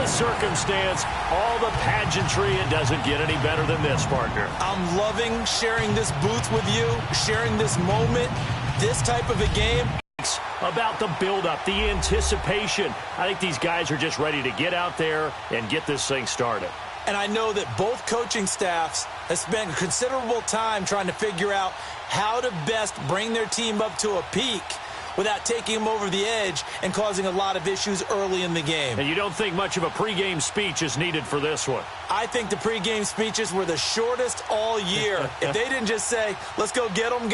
the circumstance, all the pageantry, it doesn't get any better than this, partner. I'm loving sharing this booth with you, sharing this moment, this type of a game. About the buildup, the anticipation. I think these guys are just ready to get out there and get this thing started. And I know that both coaching staffs have spent considerable time trying to figure out how to best bring their team up to a peak without taking them over the edge and causing a lot of issues early in the game. And you don't think much of a pregame speech is needed for this one? I think the pregame speeches were the shortest all year. If they didn't just say, let's go get them.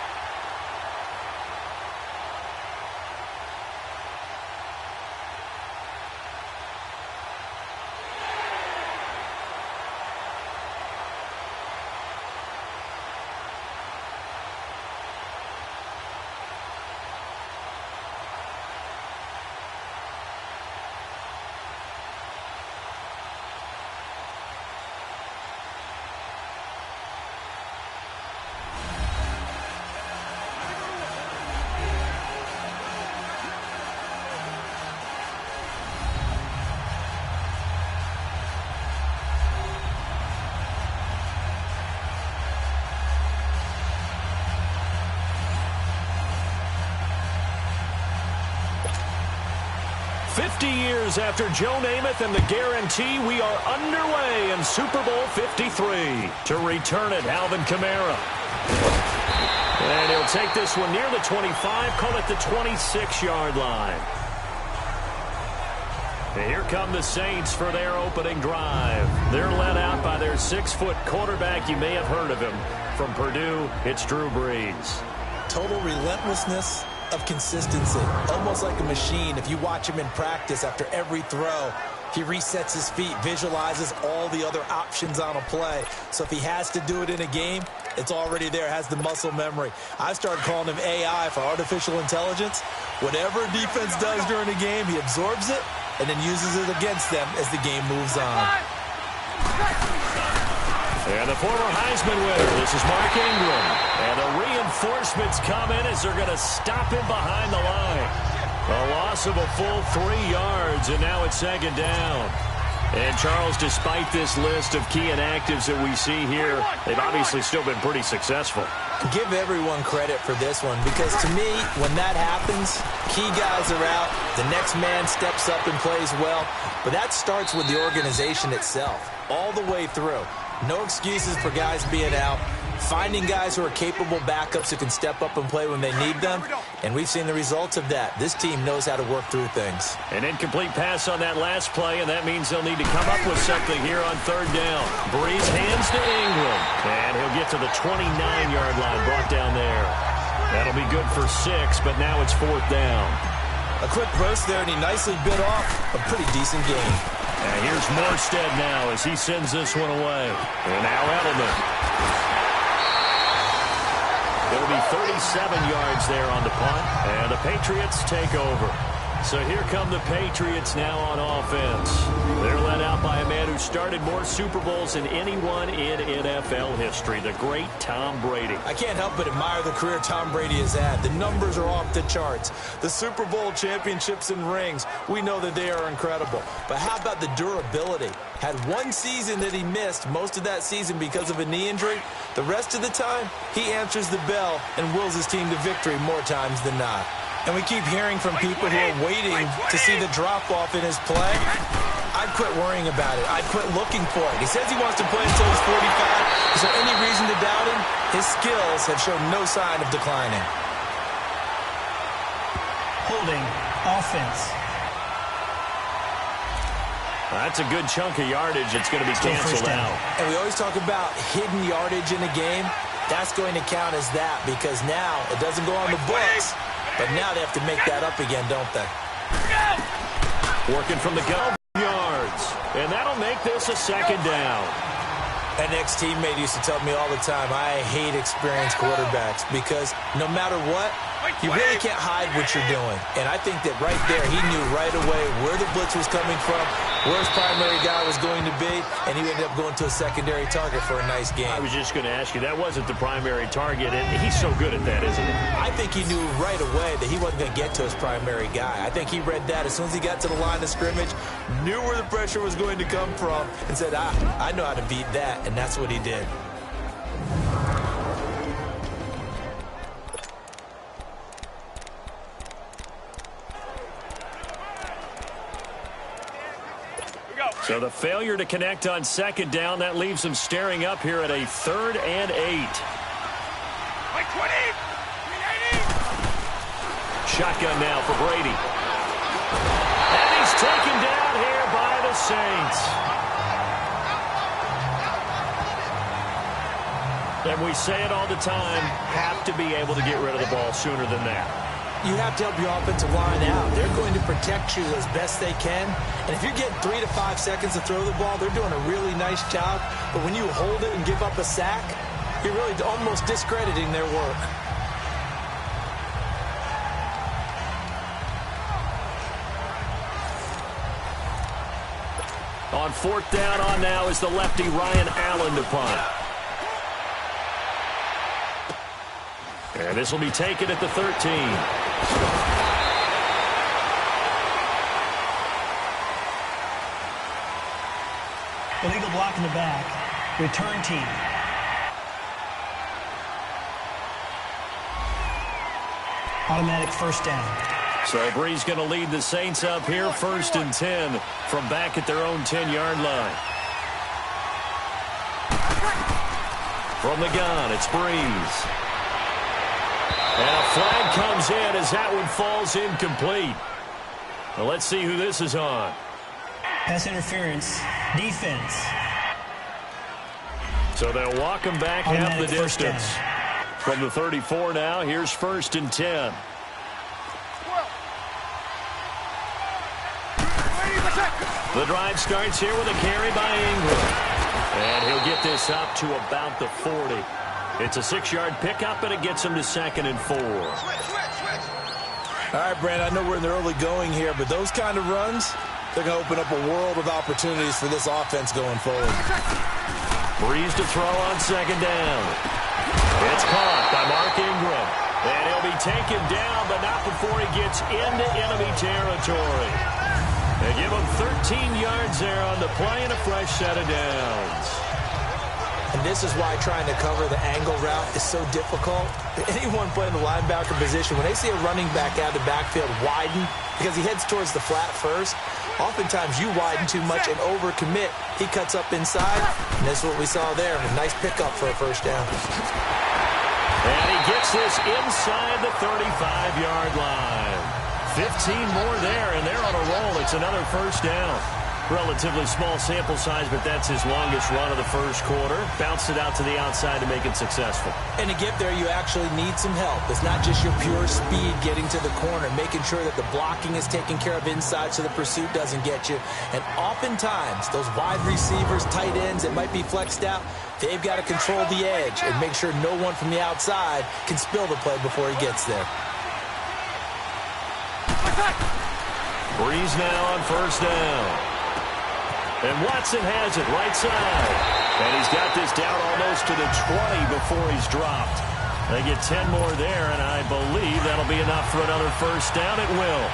Years after Joe Namath and the guarantee, we are underway in Super Bowl 53. To return it, Alvin Kamara. And he'll take this one near the 25, call it the 26-yard line. And here come the Saints for their opening drive. They're led out by their 6-foot quarterback. You may have heard of him. From Purdue, it's Drew Brees. Total relentlessness of consistency, almost like a machine. If you watch him in practice, after every throw, he resets his feet, visualizes all the other options on a play. So if he has to do it in a game, it's already there, has the muscle memory. I started calling him AI for artificial intelligence. Whatever defense does during a game, he absorbs it and then uses it against them as the game moves on. And the former Heisman winner, this is Mark Ingram. And the reinforcements come in as they're going to stop him behind the line. A loss of a full 3 yards, and now it's second down. And, Charles, despite this list of key inactives that we see here, they've obviously still been pretty successful. Give everyone credit for this one, because to me, when that happens, key guys are out, the next man steps up and plays well, but that starts with the organization itself, all the way through. No excuses for guys being out. Finding guys who are capable backups who can step up and play when they need them. And we've seen the results of that. This team knows how to work through things. An incomplete pass on that last play, and that means they'll need to come up with something here on third down. Brees hands to Ingram. And he'll get to the 29-yard line, brought down there. That'll be good for 6, but now it's fourth down. A quick burst there, and he nicely bit off a pretty decent game. And here's Morstead now as he sends this one away. And now Edelman. It'll be 37 yards there on the punt, and the Patriots take over. So here come the Patriots now on offense. They're led out by a man who started more Super Bowls than anyone in NFL history, the great Tom Brady. I can't help but admire the career Tom Brady has had. The numbers are off the charts. The Super Bowl championships and rings, we know that they are incredible. But how about the durability? Had one season that he missed, most of that season because of a knee injury. The rest of the time, he answers the bell and wills his team to victory more times than not. And we keep hearing from people who are waiting to see the drop-off in his play. I'd quit worrying about it. I'd quit looking for it. He says he wants to play until he's 45. Is there any reason to doubt him? His skills have shown no sign of declining. Holding offense. That's a good chunk of yardage. It's going to be canceled out. And we always talk about hidden yardage in a game. That's going to count as that because now it doesn't go on the books. But now they have to make that up again, don't they? Working from the gun, yards. And that'll make this a second down. An ex-teammate used to tell me all the time, I hate experienced quarterbacks because no matter what, You really can't hide what you're doing. And I think that right there, he knew right away where the blitz was coming from, where his primary guy was going to be, and he ended up going to a secondary target for a nice game. I was just going to ask you, that wasn't the primary target, and he's so good at that, isn't he? I think he knew right away that he wasn't going to get to his primary guy. I think he read that as soon as he got to the line of scrimmage, knew where the pressure was going to come from, and said, I know how to beat that, and that's what he did. So the failure to connect on second down, that leaves him staring up here at a 3rd and 8. Shotgun now for Brady. And he's taken down here by the Saints. And we say it all the time, have to be able to get rid of the ball sooner than that. You have to help your offensive line out. They're going to protect you as best they can. And if you're getting 3 to 5 seconds to throw the ball, they're doing a really nice job. But when you hold it and give up a sack, you're really almost discrediting their work. On 4th down on now is the lefty Ryan Allen to punt. And this will be taken at the 13. Illegal block in the back. Return team. Automatic first down. So Bree's going to lead the Saints up here 1st and 10 from back at their own 10-yard line. From the gun, it's Breeze. And a flag comes in as that one falls incomplete. Well, let's see who this is on. Pass interference. Defense. So they'll walk him back half the distance. From the 34 now, here's 1st and 10. The drive starts here with a carry by Ingram. And he'll get this up to about the 40. It's a 6-yard pickup, and it gets him to 2nd and 4. All right, Brandon, I know we're in the early going here, but those kind of runs, they're going to open up a world of opportunities for this offense going forward. Breeze to throw on 2nd down. It's caught by Mark Ingram. And he'll be taken down, but not before he gets into enemy territory. They give him 13 yards there on the play and a fresh set of downs. And this is why trying to cover the angle route is so difficult. Anyone playing the linebacker position, when they see a running back out of the backfield widen, because he heads towards the flat first, oftentimes you widen too much and overcommit. He cuts up inside, and that's what we saw there. A nice pickup for a first down. And he gets this inside the 35-yard line. 15 more there, and they're on a roll. It's another first down. Relatively small sample size, but that's his longest run of the first quarter. Bounced it out to the outside to make it successful. And to get there, you actually need some help. It's not just your pure speed getting to the corner, making sure that the blocking is taken care of inside so the pursuit doesn't get you. And oftentimes, those wide receivers, tight ends that might be flexed out, they've got to control the edge and make sure no one from the outside can spill the play before he gets there. Breeze now on first down. And Watson has it right side. And he's got this down almost to the 20 before he's dropped. They get 10 more there, and I believe that'll be enough for another first down. It will.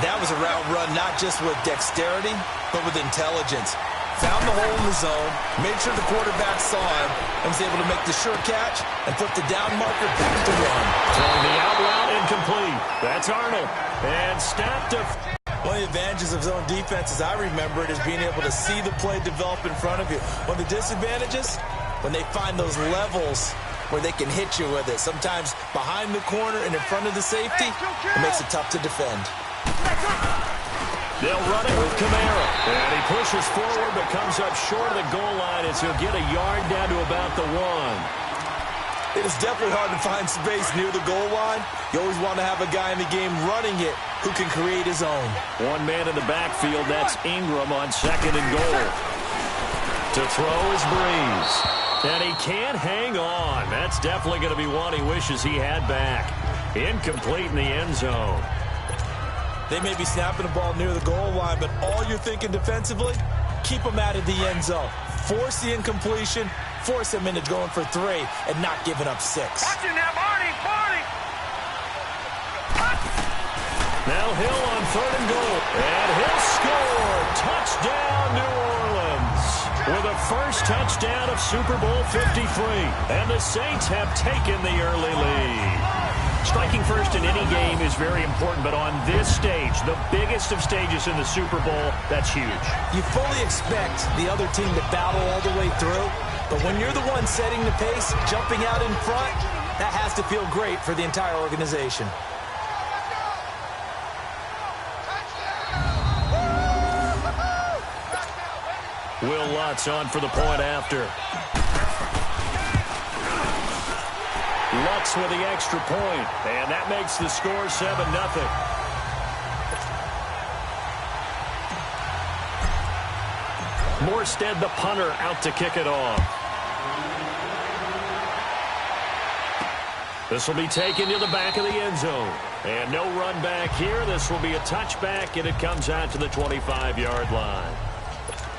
That was a route run not just with dexterity, but with intelligence. Found the hole in the zone, made sure the quarterback saw him, and was able to make the sure catch and flip the down marker back to run. Throwing the out route incomplete. That's Arnold. And snapped to... One of the advantages of zone defense, as I remember it, is being able to see the play develop in front of you. One of the disadvantages, when they find those levels where they can hit you with it. Sometimes behind the corner and in front of the safety, it makes it tough to defend. They'll run it with Kamara. And he pushes forward but comes up short of the goal line as he'll get a yard down to about the 1. It is definitely hard to find space near the goal line. You always want to have a guy in the game running it who can create his own. One man in the backfield, that's Ingram on 2nd and goal. To throw is Breeze. And he can't hang on. That's definitely going to be one he wishes he had back. Incomplete in the end zone. They may be snapping the ball near the goal line, but all you're thinking defensively, keep them out of the end zone. Force the incompletion, force them into going for 3 and not giving up 6. Watching now, Barney. Now Hill on 3rd and goal. And he'll score. Touchdown, New Orleans. With a first touchdown of Super Bowl 53. And the Saints have taken the early lead. Striking first in any game is very important, but on this stage, the biggest of stages in the Super Bowl, that's huge. You fully expect the other team to battle all the way through, but when you're the one setting the pace, jumping out in front, that has to feel great for the entire organization. Will Lutz on for the point after. Lutz with the extra point, and that makes the score 7-0. Morstead, the punter, out to kick it off. This will be taken to the back of the end zone. And no run back here. This will be a touchback, and it comes out to the 25-yard line.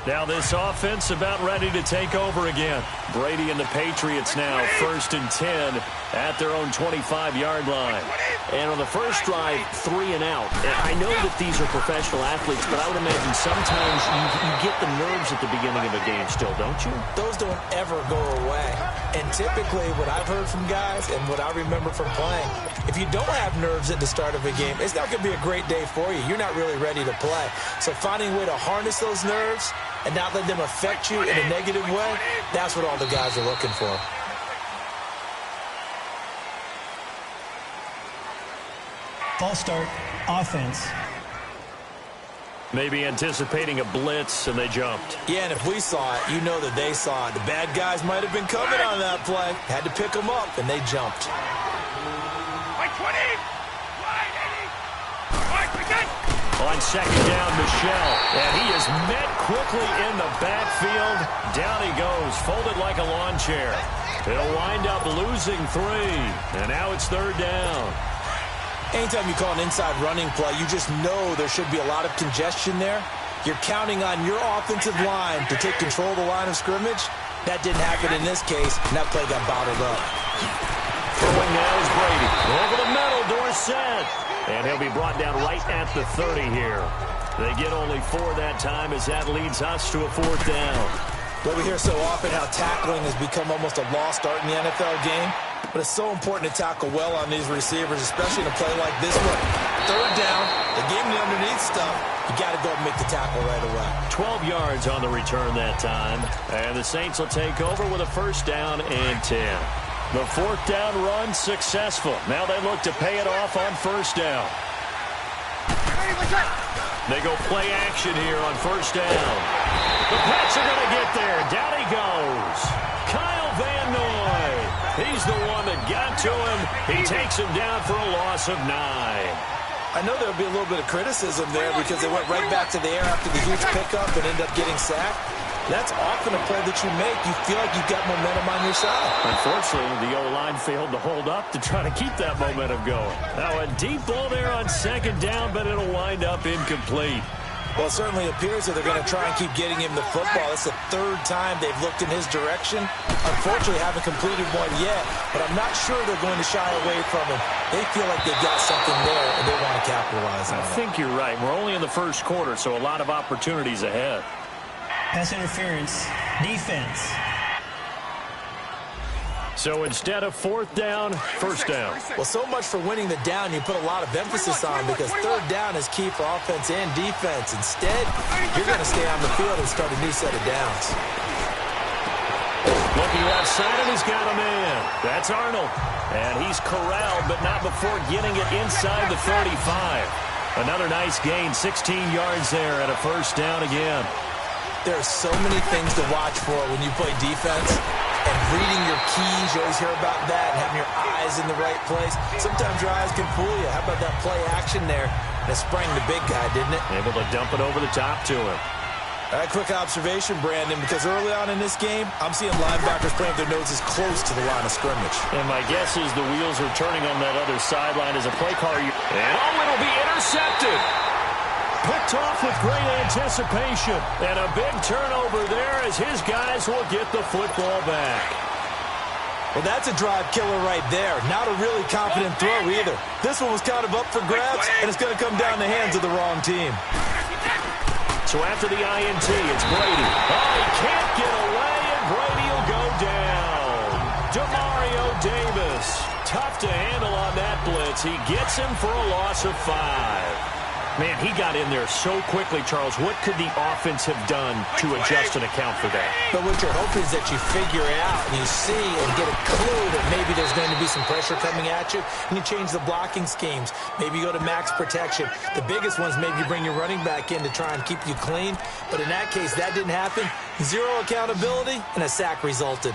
Now this offense about ready to take over again. Brady and the Patriots now 1st and 10 at their own 25-yard line. And on the first drive, 3 and out. And I know that these are professional athletes, but I would imagine sometimes you get the nerves at the beginning of a game still, don't you? Those don't ever go away. And typically what I've heard from guys and what I remember from playing, if you don't have nerves at the start of a game, it's not going to be a great day for you. You're not really ready to play. So finding a way to harness those nerves and not let them affect you in a negative way, that's what all the guys are looking for. False start, offense. Maybe anticipating a blitz, and they jumped. Yeah, and if we saw it, you know that they saw it. The bad guys might have been coming on that play. Had to pick them up, and they jumped. White 20. Wide 80. On 2nd down, Michel. And he is met quickly in the backfield. Down he goes, folded like a lawn chair. He'll wind up losing 3. And now it's 3rd down. Anytime you call an inside running play, you just know there should be a lot of congestion there. You're counting on your offensive line to take control of the line of scrimmage. That didn't happen in this case, and that play got bottled up. Throwing now is Brady. Over the middle, Dorsett. And he'll be brought down right at the 30 here. They get only 4 that time as that leads us to a 4th down. Well, we hear so often how tackling has become almost a lost art in the NFL game. But it's so important to tackle well on these receivers, especially in a play like this one. 3rd down, they gave him the underneath stuff. You got to go and make the tackle right away. 12 yards on the return that time. And the Saints will take over with a 1st down and 10. The 4th down run successful. Now they look to pay it off on 1st down. They go play action here on 1st down. The Pats are going to get there. Down he goes. Kyle Van Noy. He's the one that got to him. He takes him down for a loss of 9. I know there'll be a little bit of criticism there because they went right back to the air after the huge pickup and ended up getting sacked. That's often a play that you make. You feel like you've got momentum on your side. Unfortunately, the O-line failed to hold up to try to keep that momentum going. Now a deep ball there on 2nd down, but it'll wind up incomplete. Well, it certainly appears that they're going to try and keep getting him the football. It's the 3rd time they've looked in his direction. Unfortunately, haven't completed one yet, but I'm not sure they're going to shy away from him. They feel like they've got something there, and they want to capitalize on it. I think you're right. We're only in the 1st quarter, so a lot of opportunities ahead. Pass interference, defense. So instead of 4th down, 1st down. Well, so much for winning the down you put a lot of emphasis on because 3rd down is key for offense and defense. Instead, you're going to stay on the field and start a new set of downs. Looking left side, and he's got a man. That's Arnold. And he's corralled, but not before getting it inside the 35. Another nice gain, 16 yards there at a 1st down again. There are so many things to watch for when you play defense. And reading your keys, you always hear about that, and having your eyes in the right place. Sometimes your eyes can fool you. How about that play action there? That sprang the big guy, didn't it? Able to dump it over the top to him. A quick observation, Brandon, because early on in this game, I'm seeing linebackers playing their noses close to the line of scrimmage. And my guess is the wheels are turning on that other sideline as a play caller. And it'll be intercepted. Picked off with great anticipation. And a big turnover there as his guys will get the football back. Well, that's a drive killer right there. Not a really confident throw either. This one was kind of up for grabs, and it's going to come down the hands of the wrong team. So after the INT, it's Brady. Oh, he can't get away, and Brady will go down. Demario Davis. Tough to handle on that blitz. He gets him for a loss of 5. Man, he got in there so quickly, Charles. What could the offense have done to adjust and account for that? But what you're hoping is that you figure out and you see and get a clue that maybe there's going to be some pressure coming at you, and you change the blocking schemes. Maybe you go to max protection. The biggest ones, maybe you bring your running back in to try and keep you clean. But in that case, that didn't happen. Zero accountability, and a sack resulted.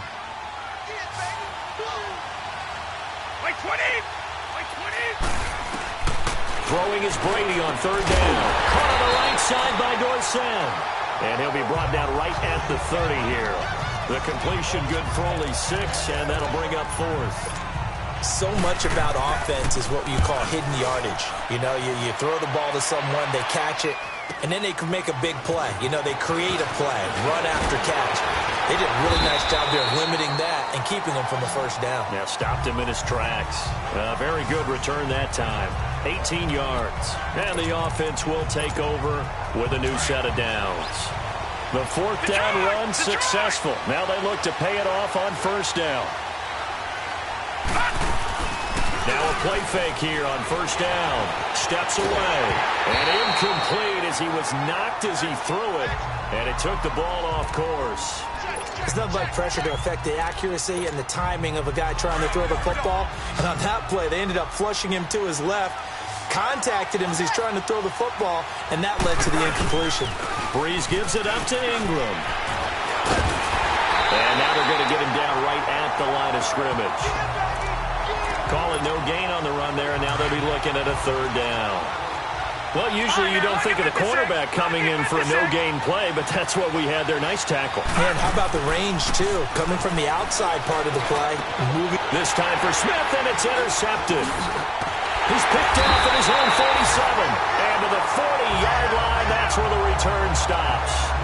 Like 20! Like 20! Throwing is Brady on third down. Caught on the right side by Dorsett. And he'll be brought down right at the 30 here. The completion good for only 6, and that'll bring up 4th. So much about offense is what you call hidden yardage. You know, you throw the ball to someone, they catch it, and then they can make a big play. You know, they create a play, run after catch. They did a really nice job there of limiting that and keeping him from a first down. Yeah, stopped him in his tracks. Very good return that time. 18 yards. And the offense will take over with a new set of downs. The 4th down run successful. Now they look to pay it off on first down. Now a play fake here on first down. Steps away. And incomplete as he was knocked as he threw it. And it took the ball off course. There's nothing like pressure to affect the accuracy and the timing of a guy trying to throw the football. And on that play, they ended up flushing him to his left, contacted him as he's trying to throw the football, and that led to the incompletion. Breeze gives it up to Ingram. And now they're going to get him down right at the line of scrimmage. Call it no gain on the run there, and now they'll be looking at a third down. Well, usually you don't think of the cornerback coming in for a no-gain play, but that's what we had there. Nice tackle. And how about the range, too? Coming from the outside part of the play. Moving. This time for Smith, and it's intercepted. He's picked off at his own 47. And to the 40-yard line, that's where the return stops.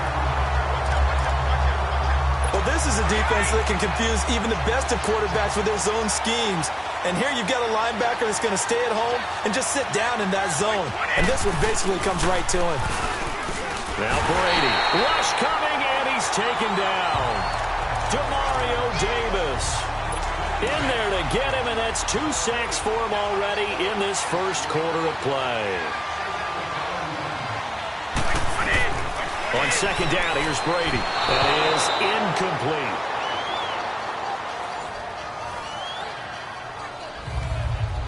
Well, this is a defense that can confuse even the best of quarterbacks with their zone schemes. And here you've got a linebacker that's going to stay at home and just sit down in that zone. And this one basically comes right to him. Now Brady. Rush coming, and he's taken down. Demario Davis in there to get him, and that's 2 sacks for him already in this first quarter of play. On second down, here's Brady. That is incomplete.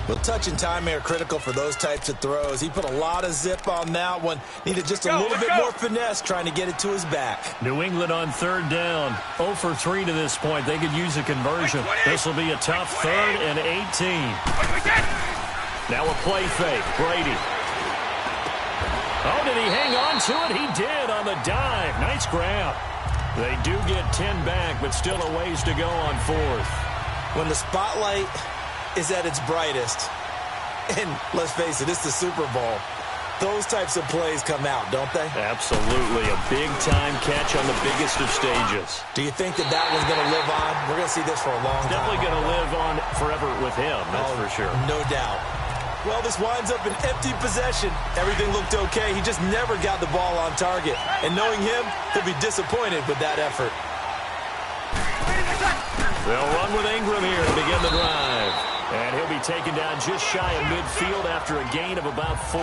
Well, touch and timing are critical for those types of throws. He put a lot of zip on that one. Needed just a little bit more finesse trying to get it to his back. New England on third down. 0 for 3 to this point. They could use a conversion. This will be a tough 3rd and 18. Now a play fake. Brady. Oh, did he hang on to it? He did on the dive. Nice grab. They do get 10 back, but still a ways to go on 4th. When the spotlight is at its brightest, and let's face it, it's the Super Bowl, those types of plays come out, don't they? Absolutely. A big-time catch on the biggest of stages. Do you think that that one's going to live on? We're going to see this for a long time. Definitely going to live on forever with him, that's for sure. No doubt. Well, this winds up an empty possession. Everything looked okay. He just never got the ball on target. And knowing him, he'll be disappointed with that effort. They'll run with Ingram here to begin the drive. And he'll be taken down just shy of midfield after a gain of about 4.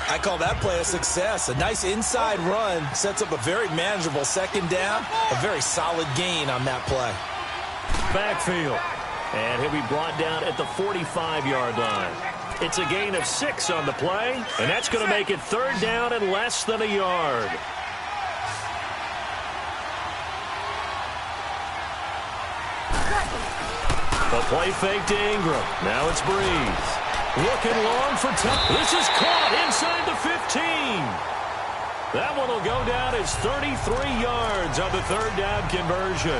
I call that play a success. A nice inside run sets up a very manageable second down. A very solid gain on that play. Backfield. And he'll be brought down at the 45-yard line. It's a gain of 6 on the play, and that's going to make it third down and less than a yard. A play fake to Ingram. Now it's Breeze. Looking long for touch. This is caught inside the 15. That one will go down as 33 yards on the third down conversion.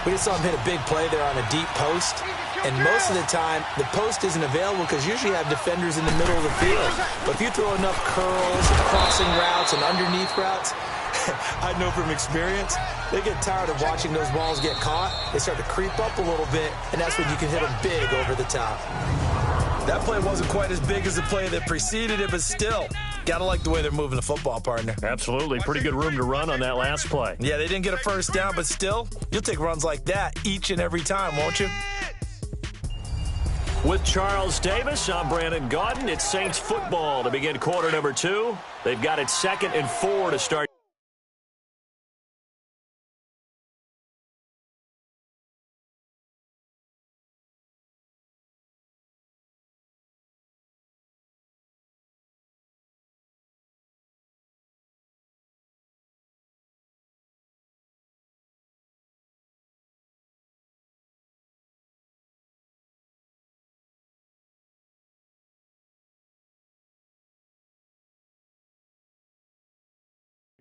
We just saw him hit a big play there on a deep post. And most of the time, the post isn't available because usually you have defenders in the middle of the field. But if you throw enough curls, crossing routes, and underneath routes, I know from experience, they get tired of watching those balls get caught. They start to creep up a little bit, and that's when you can hit them big over the top. That play wasn't quite as big as the play that preceded it, but still, gotta like the way they're moving the football, partner. Absolutely. Pretty good room to run on that last play. Yeah, they didn't get a first down, but still, you'll take runs like that each and every time, won't you? With Charles Davis, I'm Brandon Gaudin. It's Saints football to begin quarter number 2. They've got it 2nd and 4 to start.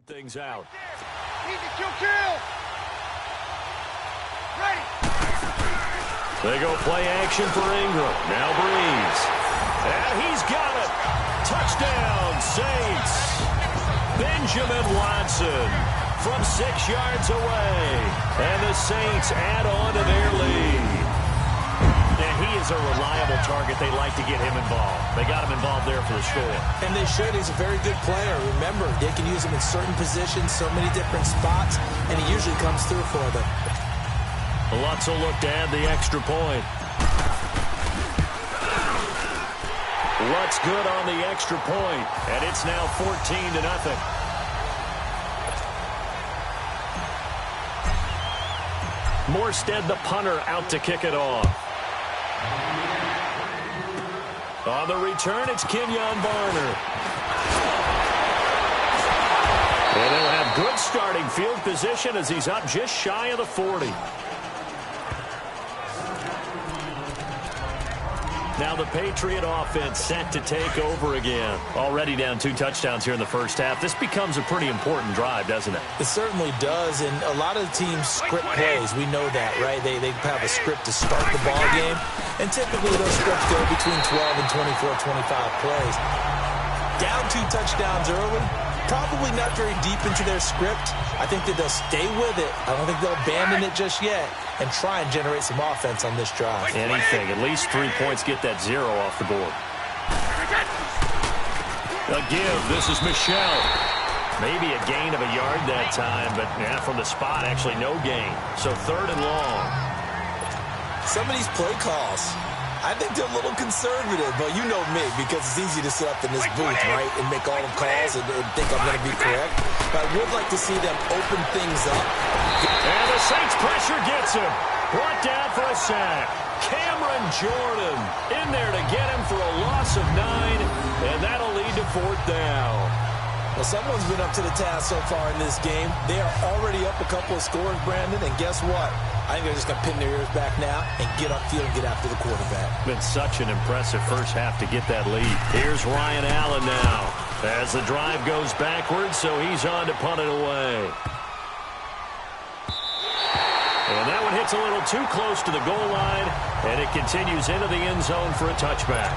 Things out. Easy, kill. Ready. They go play action for Ingram. Now Breeze. And he's got it. Touchdown, Saints. Benjamin Watson from 6 yards away. And the Saints add on to their lead. And he is a reliable target. They like to get him involved. They got him involved there for the score. And they should. He's a very good player. Remember, they can use him in certain positions, so many different spots, and he usually comes through for them. Lutz will look to add the extra point. Lutz good on the extra point, and it's now 14-0. Morstead, the punter, out to kick it off. On the return, it's Kenyon Barner. And he'll have good starting field position as he's up just shy of the 40. Now the Patriot offense set to take over again. Already down 2 touchdowns here in the first half. This becomes a pretty important drive, doesn't it? It certainly does, and a lot of the teams script plays. We know that, right? They have a script to start the ball game, and typically those scripts go between 12 and 24, 25 plays. Down 2 touchdowns early, probably not very deep into their script. I think that they'll stay with it. I don't think they'll abandon it just yet and try and generate some offense on this drive. Anything. At least 3 points, get that 0 off the board. A give. This is Michelle. Maybe a gain of a yard that time, but yeah, from the spot, actually no gain. So 3rd and long. Some of these play calls, I think they're a little conservative, but you know me, because it's easy to sit up in this booth, right, and make all the calls and think I'm going to be correct. But I would like to see them open things up. And the Saints pressure gets him. Brought down for a sack. Cameron Jordan in there to get him for a loss of 9, and that'll lead to 4th down. Well, someone's been up to the task so far in this game. They are already up a couple of scores, Brandon, and guess what? I think they're just going to pin their ears back now and get upfield and get after the quarterback. Been such an impressive first half to get that lead. Here's Ryan Allen now as the drive goes backwards, so he's on to punt it away. And that one hits a little too close to the goal line, and it continues into the end zone for a touchback.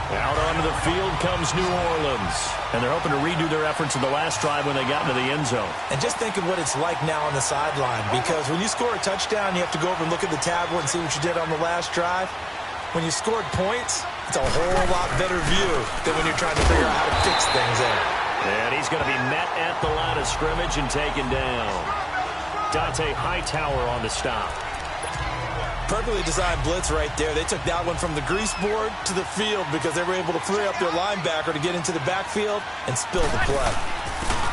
Out onto the field comes New Orleans. And they're hoping to redo their efforts in the last drive when they got into the end zone. And just think of what it's like now on the sideline, because when you score a touchdown, you have to go over and look at the tablet and see what you did on the last drive. When you scored points, it's a whole lot better view than when you're trying to figure out how to fix things in. And he's going to be met at the line of scrimmage and taken down. Dante Hightower on the stop. Perfectly designed blitz right there. They took that one from the grease board to the field because they were able to free up their linebacker to get into the backfield and spill the play.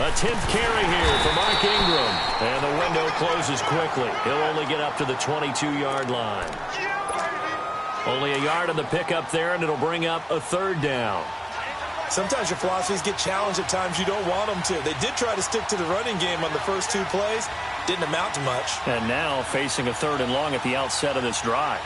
A 10th carry here for Mark Ingram. And the window closes quickly. He'll only get up to the 22-yard line. Only a yard on the pickup there, and it'll bring up a 3rd down. Sometimes your philosophies get challenged at times you don't want them to. They did try to stick to the running game on the first 2 plays. Didn't amount to much. And now facing a 3rd and long at the outset of this drive.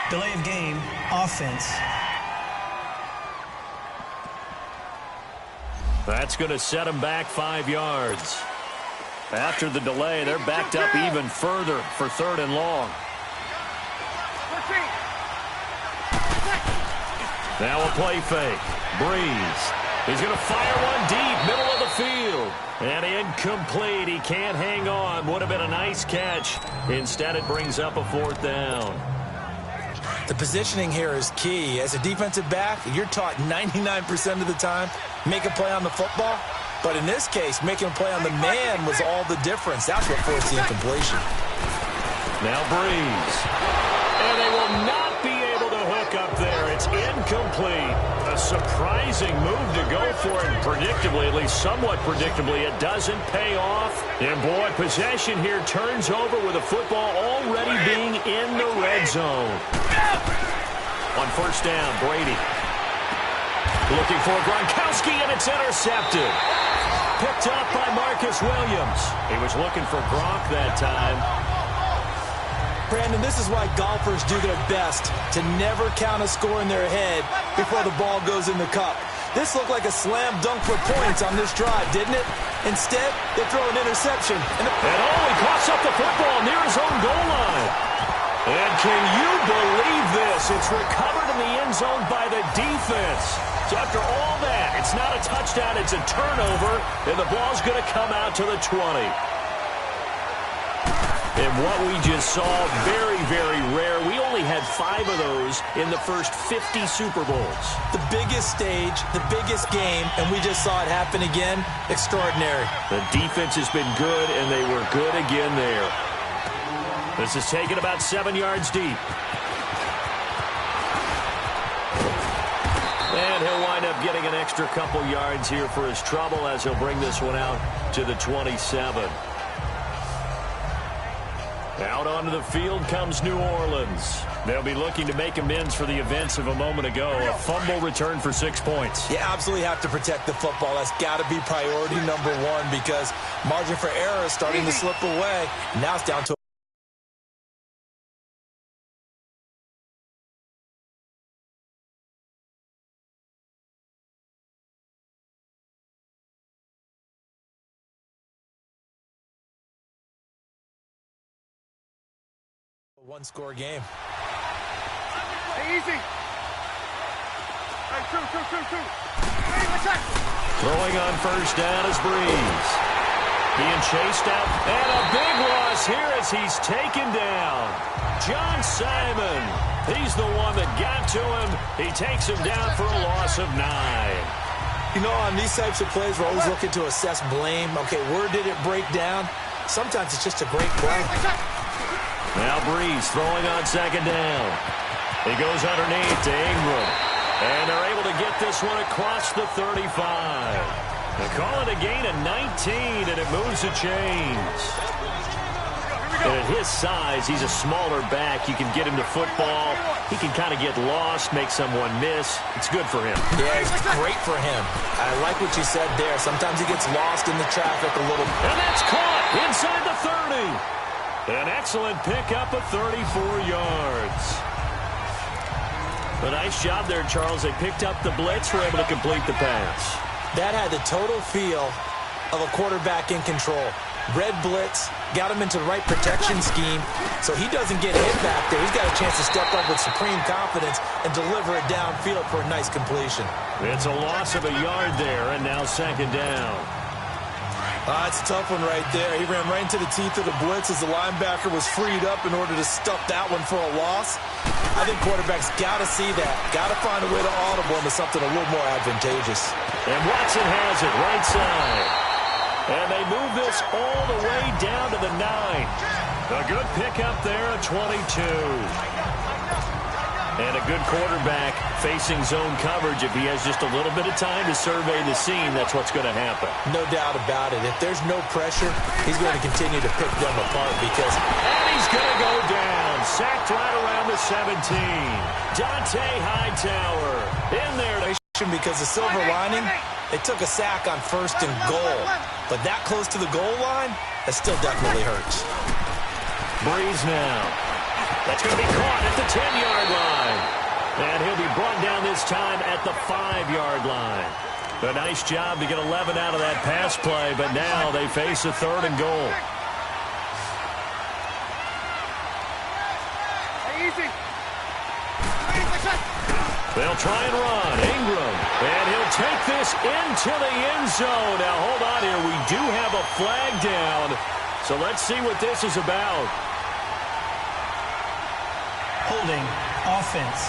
Delay of game, offense. That's going to set them back 5 yards. After the delay, they're backed up even further for 3rd and long. Now a play fake. Breeze. He's going to fire one deep, middle of the field. And incomplete. He can't hang on. Would have been a nice catch. Instead, it brings up a 4th down. The positioning here is key. As a defensive back, you're taught 99% of the time, make a play on the football. But in this case, making a play on the man was all the difference. That's what forced the incompletion. Now Breeze. And they will not be able to hook up there. It's incomplete. A surprising move to go for it. Predictably, at least somewhat predictably, it doesn't pay off. And boy, possession here turns over with the football already being in the red zone. On 1st down, Brady. Looking for Gronkowski, and it's intercepted. Picked up by Marcus Williams. He was looking for Gronk that time. Brandon, this is why golfers do their best to never count a score in their head before the ball goes in the cup. This looked like a slam dunk for points on this drive, didn't it? Instead, they throw an interception. And he coughs up the football near his own goal line. And can you believe this? It's recovered in the end zone by the defense. So after all that, it's not a touchdown, it's a turnover, and the ball's going to come out to the 20. And what we just saw, very, very rare. We only had 5 of those in the first 50 Super Bowls. The biggest stage, the biggest game, and we just saw it happen again. Extraordinary. The defense has been good, and they were good again there. This is taken about 7 yards deep. And he'll wind up getting an extra couple yards here for his trouble as he'll bring this one out to the 27. Out onto the field comes New Orleans. They'll be looking to make amends for the events of a moment ago. A fumble return for 6 points. You absolutely have to protect the football. That's got to be priority number 1 because margin for error is starting to slip away. Now it's down to one-score game. Hey, easy. Hey, two. Hey, attack. Throwing on 1st down is Breeze. Being chased out. And a big loss here as he's taken down. John Simon. He's the one that got to him. He takes him down for a loss of 9. You know, on these types of plays, we're always looking to assess blame. Okay, where did it break down? Sometimes it's just a great play. Now Breeze throwing on 2nd down. He goes underneath to Ingram. And they're able to get this one across the 35. They call it a gain of 19, and it moves the chains. And at his size, he's a smaller back. You can get him to football. He can kind of get lost, make someone miss. It's good for him. Yeah, it's great for him. I like what you said there. Sometimes he gets lost in the traffic a little. And that's caught inside the 30. An excellent pickup of 34 yards. A nice job there, Charles. They picked up the blitz, were able to complete the pass. That had the total feel of a quarterback in control. Red blitz, got him into the right protection scheme, so he doesn't get hit back there. He's got a chance to step up with supreme confidence and deliver it downfield for a nice completion. It's a loss of a yard there, and now 2nd down. It's a tough one right there. He ran right into the teeth of the blitz as the linebacker was freed up in order to stuff that one for a loss. I think quarterbacks got to see that. Got to find a way to audible into something a little more advantageous. And Watson has it right side. And they move this all the way down to the 9. A good pickup there, a 22. And a good quarterback facing zone coverage. If he has just a little bit of time to survey the scene, that's what's going to happen. No doubt about it. If there's no pressure, he's going to continue to pick them apart because... And he's going to go down. Sacked right around the 17. Dante Hightower in there. Because the silver lining, they took a sack on 1st and goal. But that close to the goal line, that still definitely hurts. Breeze now. That's going to be caught at the 10-yard line. And he'll be brought down this time at the 5-yard line. A nice job to get 11 out of that pass play, but now they face a 3rd and goal. Easy. They'll try and run. Ingram. And he'll take this into the end zone. Now, hold on here. We do have a flag down. So let's see what this is about. Holding offense.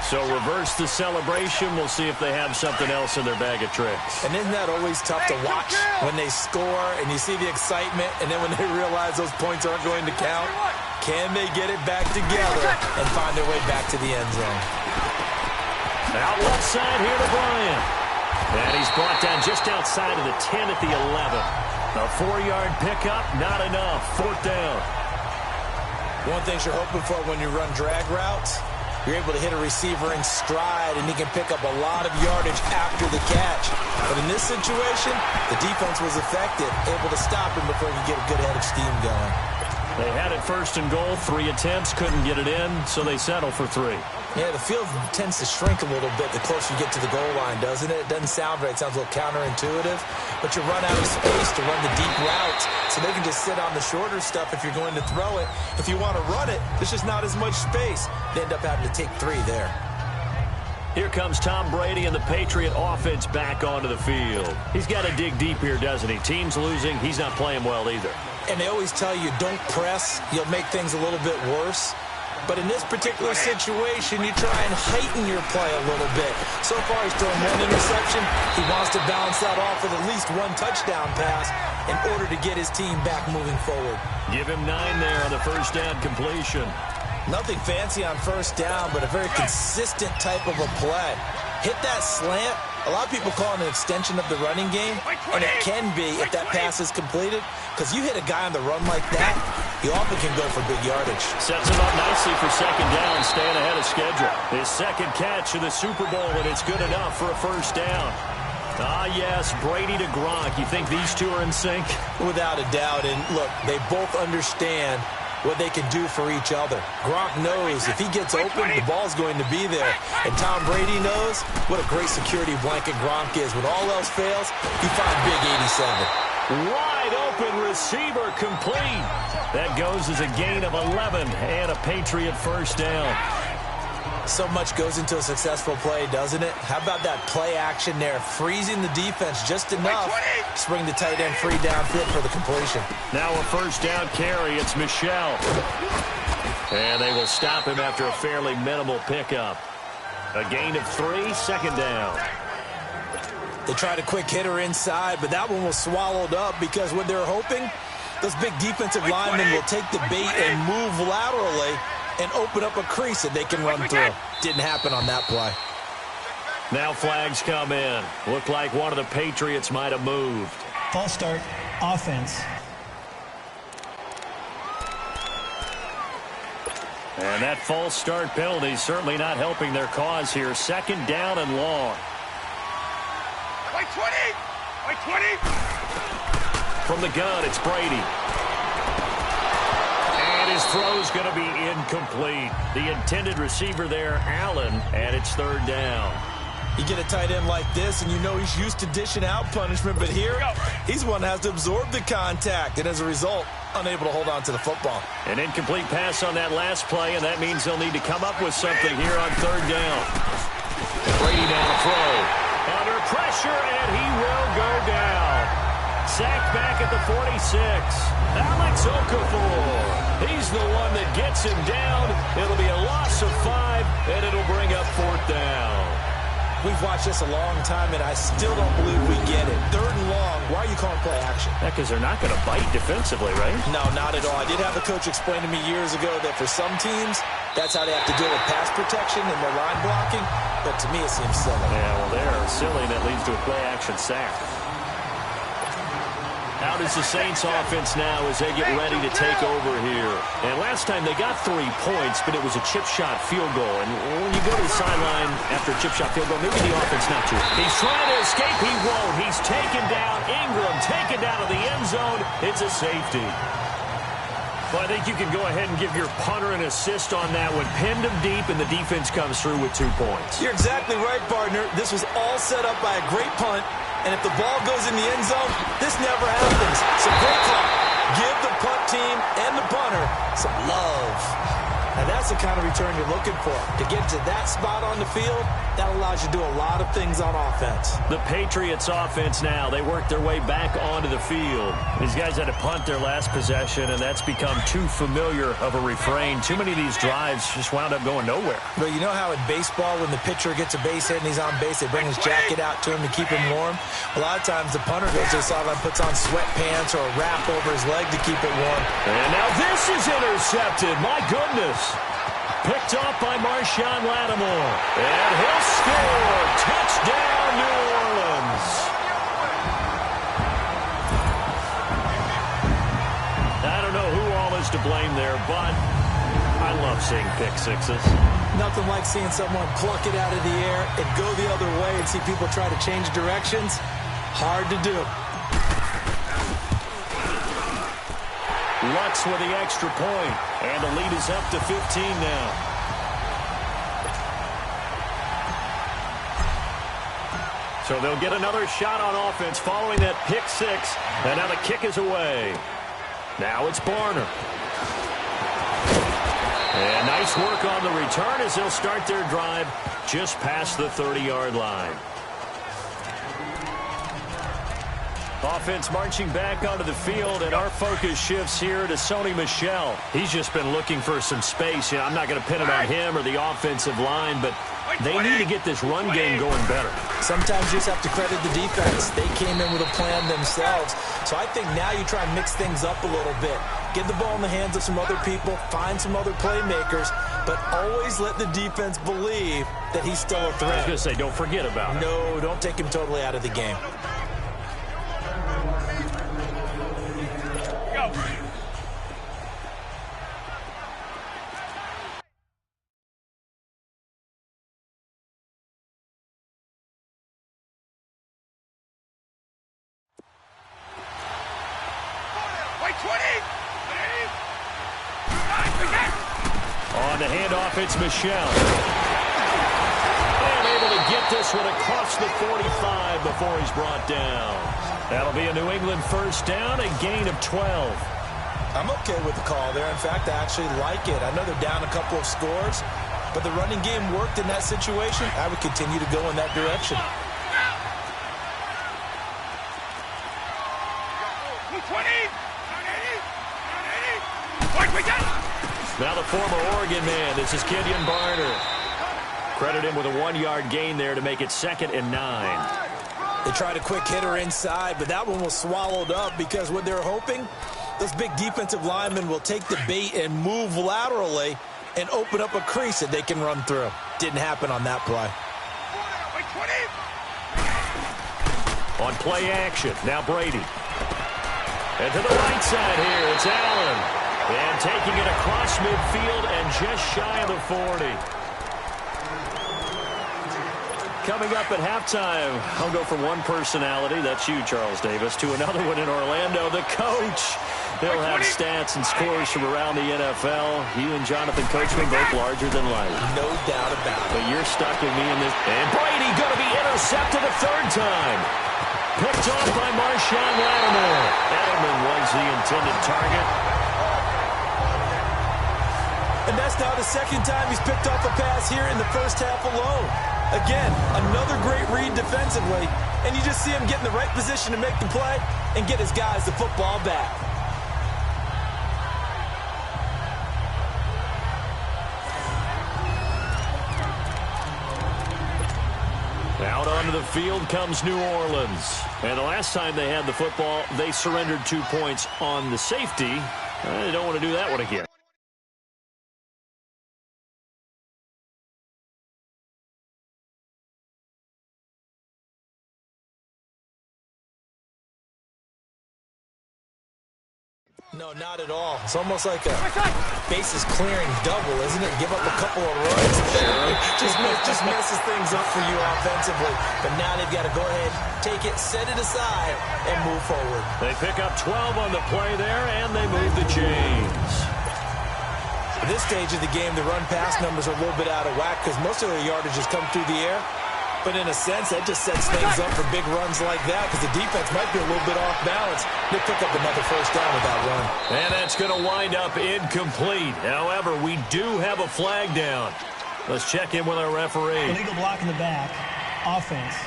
So reverse the celebration. We'll see if they have something else in their bag of tricks. And isn't that always tough to watch when they score and you see the excitement, and then when they realize those points aren't going to count? Can they get it back together and find their way back to the end zone? Out left side here to Bryant. And he's brought down just outside of the 10 at the 11. A 4-yard pickup, not enough. 4th down. One thing you're hoping for when you run drag routes, you're able to hit a receiver in stride, and he can pick up a lot of yardage after the catch. But in this situation, the defense was effective, able to stop him before he could get a good head of steam going. They had it 1st and goal, 3 attempts, couldn't get it in, so they settle for 3. Yeah, the field tends to shrink a little bit the closer you get to the goal line, doesn't it? It doesn't sound right. It sounds a little counterintuitive. But you run out of space to run the deep routes, so they can just sit on the shorter stuff if you're going to throw it. If you want to run it, there's just not as much space. They end up having to take 3 there. Here comes Tom Brady and the Patriot offense back onto the field. He's got to dig deep here, doesn't he? Team's losing. He's not playing well either. And they always tell you, don't press. You'll make things a little bit worse. But in this particular situation, you try and heighten your play a little bit. So far, he's thrown 1 interception. He wants to balance that off with at least 1 touchdown pass in order to get his team back moving forward. Give him 9 there on the 1st down completion. Nothing fancy on 1st down, but a very consistent type of a play. Hit that slant. A lot of people call it an extension of the running game, and it can be if that pass is completed, because you hit a guy on the run like that, he often can go for big yardage. Sets him up nicely for 2nd down, staying ahead of schedule. His 2nd catch of the Super Bowl, and it's good enough for a 1st down. Ah, yes, Brady to Gronk. You think these two are in sync? Without a doubt, and look, they both understand what they can do for each other. Gronk knows if he gets open, the ball's going to be there. And Tom Brady knows what a great security blanket Gronk is. When all else fails, you find big 87. Wide open receiver complete. That goes as a gain of 11 and a Patriot 1st down. So much goes into a successful play, doesn't it? How about that play action there? Freezing the defense just enough to bring the tight end free downfield for the completion. Now a 1st down carry. It's Michel. And they will stop him after a fairly minimal pickup. A gain of 3, 2nd down. They tried a quick hitter inside, but that one was swallowed up because what they're hoping, those big defensive linemen will take the bait and move laterally and open up a crease that they can run through. Didn't happen on that play. Now flags come in. Looked like one of the Patriots might have moved. False start, offense. And that false start penalty certainly not helping their cause here. 2nd down and long. Like 20! Like 20! From the gun, it's Brady. His throw's going to be incomplete. The intended receiver there, Allen, and it's 3rd down. You get a tight end like this, and you know he's used to dishing out punishment, but here, he's one that has to absorb the contact, and as a result, unable to hold on to the football. An incomplete pass on that last play, and that means they'll need to come up with something here on 3rd down. Brady now to throw. Under pressure, and he will go down. Sacked back at the 46. Alex Okafor. He's the one that gets him down. It'll be a loss of 5, and it'll bring up 4th down. We've watched this a long time, and I still don't believe we get it. 3rd and long. Why are you calling play action? Because they're not going to bite defensively, right? No, not at all. I did have a coach explain to me years ago that for some teams, that's how they have to deal with pass protection and their line blocking. But to me, it seems silly. Yeah, well, they're silly, and that leads to a play action sack. Out is the Saints offense now as they get ready to take over here. And last time they got 3 points, but it was a chip shot field goal. And when you go to the sideline after a chip shot field goal, maybe the offense not too. He's trying to escape. He won't. He's taken down. Ingram taken down to the end zone. It's a safety. Well, I think you can go ahead and give your punter an assist on that one. Pinned him deep, and the defense comes through with 2 points. You're exactly right, partner. This was all set up by a great punt, and if the ball goes in the end zone, this never happens. So great call. Give the punt team and the punter some love. Now, that's the kind of return you're looking for. To get to that spot on the field, that allows you to do a lot of things on offense. The Patriots offense now, they work their way back onto the field. These guys had to punt their last possession, and that's become too familiar of a refrain. Too many of these drives just wound up going nowhere. But you know how in baseball, when the pitcher gets a base hit and he's on base, they bring his jacket out to him to keep him warm? A lot of times the punter goes to the sideline, puts on sweatpants or a wrap over his leg to keep it warm. And now this is intercepted. My goodness. Picked off by Marshawn Lattimore. And he'll score. Touchdown, New Orleans. I don't know who all is to blame there, but I love seeing pick sixes. Nothing like seeing someone pluck it out of the air and go the other way and see people try to change directions. Hard to do. Lutz with the extra point, and the lead is up to 15 now. So they'll get another shot on offense following that pick six, and now the kick is away. Now it's Barner. And nice work on the return as they'll start their drive just past the 30-yard line. Offense marching back onto the field, and our focus shifts here to Sony Michel. He's just been looking for some space. You know, I'm not going to pin it on him or the offensive line, but they need to get this run game going better. Sometimes you just have to credit the defense. They came in with a plan themselves. So I think now you try and mix things up a little bit. Get the ball in the hands of some other people, find some other playmakers, but always let the defense believe that he's still a threat. I was going to say, don't forget about it. No, don't take him totally out of the game. On the handoff, it's Michel. And able to get this one across the 45 before he's brought down. That'll be a New England first down, a gain of 12. I'm okay with the call there. In fact, I actually like it. I know they're down a couple of scores, but the running game worked in that situation. I would continue to go in that direction. Now the former Oregon man, this is Kenyon Barner. Credit him with a 1-yard gain there to make it 2nd and 9. They tried a quick hitter inside, but that one was swallowed up because what they're hoping, those big defensive linemen will take the bait and move laterally and open up a crease that they can run through. Didn't happen on that play. On play action, now Brady. And to the right side here, it's Allen. And taking it across midfield and just shy of the 40. Coming up at halftime, I'll go from one personality, that's you, Charles Davis, to another one in Orlando, the coach. He'll have stats and scores from around the NFL. You and Jonathan Coachman both larger than life. No doubt about it. But you're stuck with me in this. And Brady going to be intercepted a 3rd time. Picked off by Marshawn Lattimore. Edelman was the intended target. And that's now the 2nd time he's picked off a pass here in the first half alone. Again, another great read defensively, and you just see him get in the right position to make the play and get his guys the football back. Out onto the field comes New Orleans. And the last time they had the football, they surrendered 2 points on the safety. They don't want to do that one again. No, not at all. It's almost like a bases clearing double, isn't it? Give up a couple of runs. just messes things up for you offensively. But now they've got to go ahead, take it, set it aside, and move forward. They pick up 12 on the play there, and they move the chains. At this stage of the game, the run-pass numbers are a little bit out of whack because most of their yardage has come through the air. But in a sense, that just sets things up for big runs like that because the defense might be a little bit off balance. They pick up another first down with that run. And that's going to wind up incomplete. However, we do have a flag down. Let's check in with our referee. Illegal block in the back. Offense.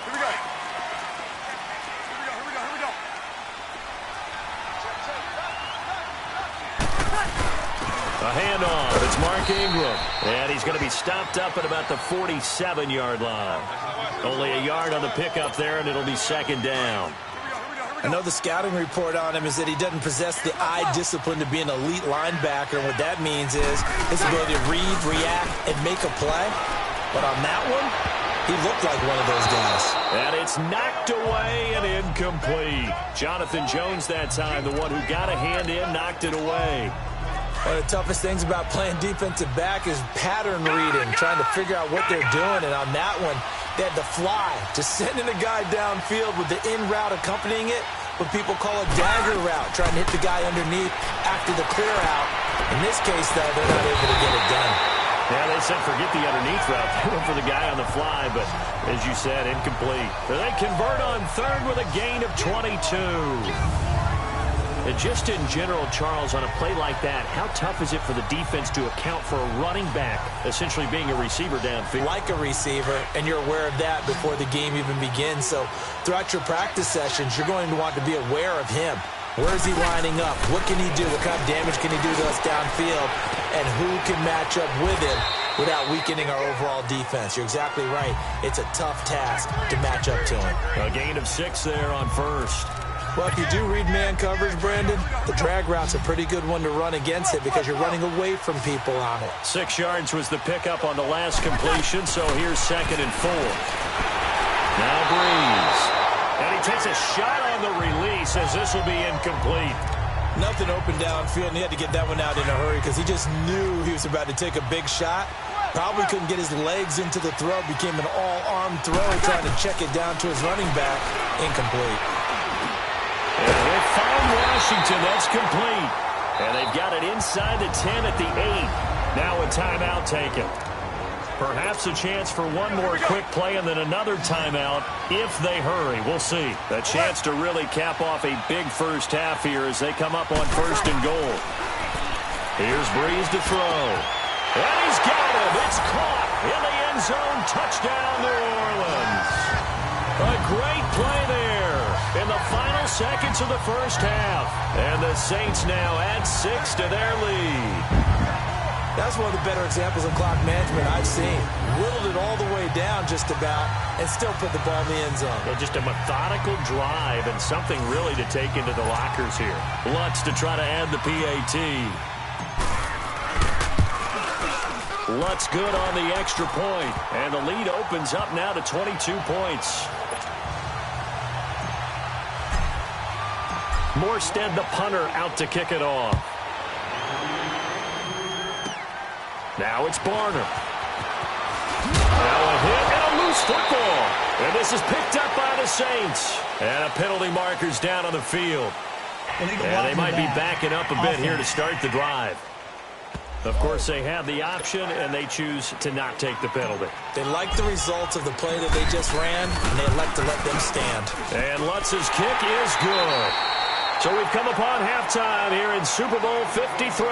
Here we go. Here we go. A handoff. It's Mark Ingram. And he's going to be stopped up at about the 47-yard line. Only a yard on the pickup there, and it'll be second down. I know the scouting report on him is that he doesn't possess the eye discipline to be an elite linebacker. And what that means is his ability to read, react, and make a play. But on that one, he looked like one of those guys. And it's knocked away and incomplete. Jonathan Jones that time, the one who got a hand in, knocked it away. One of the toughest things about playing defensive back is pattern reading, trying to figure out what they're doing. And on that one, they had to fly, just sending a guy downfield with the in route accompanying it, what people call a dagger route, trying to hit the guy underneath after the clear out. In this case, though, they're not able to get it done. Yeah, they said forget the underneath route. They went for the guy on the fly, but as you said, incomplete. They convert on third with a gain of 22. And just in general, Charles, on a play like that, how tough is it for the defense to account for a running back essentially being a receiver downfield? Like a receiver, and you're aware of that before the game even begins. So throughout your practice sessions, you're going to want to be aware of him. Where is he lining up? What can he do? What kind of damage can he do to us downfield? And who can match up with him without weakening our overall defense? You're exactly right. It's a tough task to match up to him. A gain of 6 there on first. Well, if you do read man coverage, Brandon, the drag route's a pretty good one to run against it because you're running away from people on it. 6 yards was the pickup on the last completion, so here's 2nd and 4. Now Breeze. And he takes a shot on the release as this will be incomplete. Nothing open downfield, and he had to get that one out in a hurry because he just knew he was about to take a big shot. Probably couldn't get his legs into the throw. Became an all-arm throw, trying to check it down to his running back. Incomplete. And they find Washington. That's complete. And they've got it inside the 10 at the 8. Now a timeout taken. Perhaps a chance for one more quick play and then another timeout if they hurry. We'll see. A chance to really cap off a big first half here as they come up on 1st and goal. Here's Breeze to throw. And he's got him. It's caught in the end zone. Touchdown, New Orleans. A great play there in the final seconds of the first half. And the Saints now add 6 to their lead. That's one of the better examples of clock management I've seen. Whittled it all the way down just about and still put the ball in the end zone. Yeah, just a methodical drive and something really to take into the lockers here. Lutz to try to add the PAT. Lutz good on the extra point. And the lead opens up now to 22 points. Morstead, the punter, out to kick it off. Now it's Barner. Now a hit and a loose football. And this is picked up by the Saints. And a penalty marker's down on the field. And they might be backing up a bit here to start the drive. Of course, they have the option, and they choose to not take the penalty. They like the results of the play that they just ran, and they elect to let them stand. And Lutz's kick is good. So we've come upon halftime here in Super Bowl 53.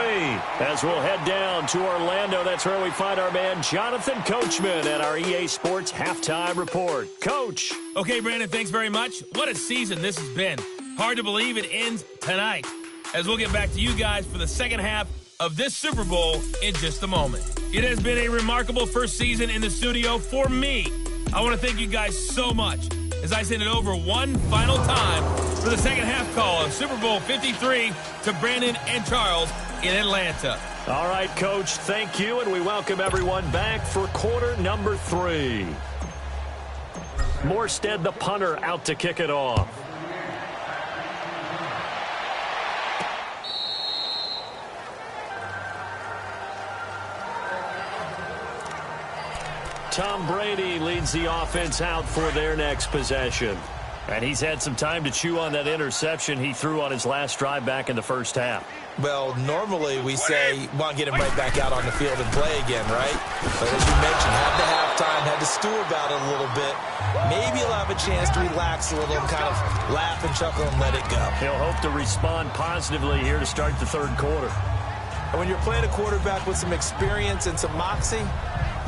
As we'll head down to Orlando, that's where we find our man Jonathan Coachman at our EA Sports Halftime Report. Coach. Okay, Brandon, thanks very much. What a season this has been. Hard to believe it ends tonight. As we'll get back to you guys for the second half of this Super Bowl in just a moment. It has been a remarkable first season in the studio for me. I want to thank you guys so much as I send it over one final time for the second half call of Super Bowl 53 to Brandon and Charles in Atlanta. All right, Coach, thank you, and we welcome everyone back for quarter number 3. Morstead, the punter, out to kick it off. Tom Brady leads the offense out for their next possession. And he's had some time to chew on that interception he threw on his last drive back in the first half. Well, normally we say, well, get him right back out on the field and play again, right? But as you mentioned, had the halftime, had to stew about it a little bit. Maybe he'll have a chance to relax a little and kind of laugh and chuckle and let it go. He'll hope to respond positively here to start the third quarter. And when you're playing a quarterback with some experience and some moxie,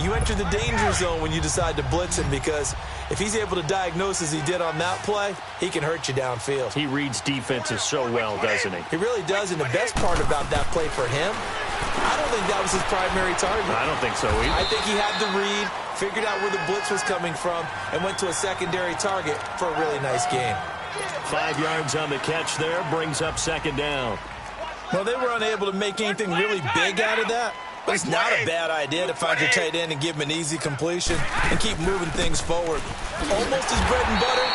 you enter the danger zone when you decide to blitz him, because if he's able to diagnose as he did on that play, he can hurt you downfield. He reads defenses so well, doesn't he? He really does, and the best part about that play for him, I don't think that was his primary target. I don't think so either. I think he had the read, figured out where the blitz was coming from, and went to a secondary target for a really nice gain. 5 yards on the catch there, brings up second down. Well, they were unable to make anything really big out of that. It's not a bad idea to find your tight end and give him an easy completion and keep moving things forward. Almost his bread and butter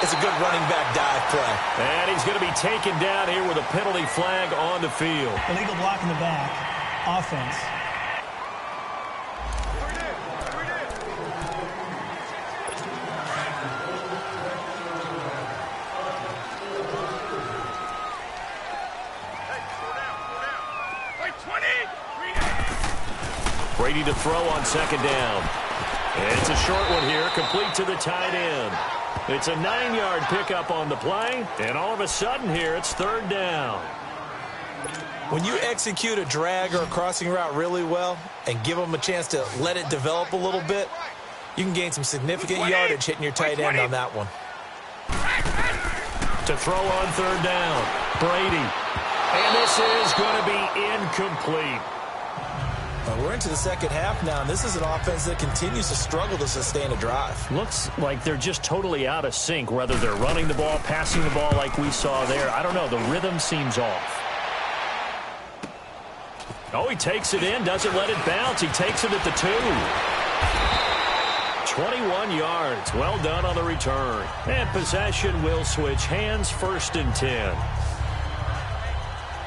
is a good running back dive play. And he's going to be taken down here with a penalty flag on the field. Illegal block in the back. Offense. Brady to throw on second down. And it's a short one here, complete to the tight end. It's a 9-yard pickup on the play, and all of a sudden here it's third down. When you execute a drag or a crossing route really well and give them a chance to let it develop a little bit, you can gain some significant yardage hitting your tight end on that one. To throw on third down, Brady. And this is going to be incomplete. We're into the second half now, and this is an offense that continues to struggle to sustain a drive. Looks like they're just totally out of sync, whether they're running the ball, passing the ball like we saw there. I don't know. The rhythm seems off. Oh, he takes it in, doesn't let it bounce. He takes it at the 2. 21 yards. Well done on the return. And possession will switch hands, 1st and 10.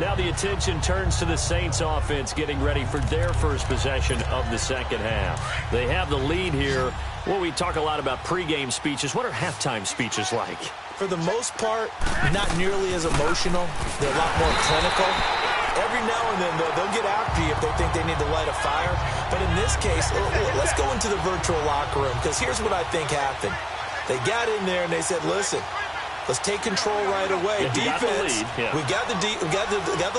Now the attention turns to the Saints offense getting ready for their first possession of the second half. They have the lead here. Well, we talk a lot about pregame speeches. What are halftime speeches like? For the most part, not nearly as emotional. They're a lot more clinical. Every now and then, though, they'll get after you if they think they need to light a fire. But in this case, let's go into the virtual locker room, because here's what I think happened. They got in there and they said, listen, let's take control right away. Defense, we got the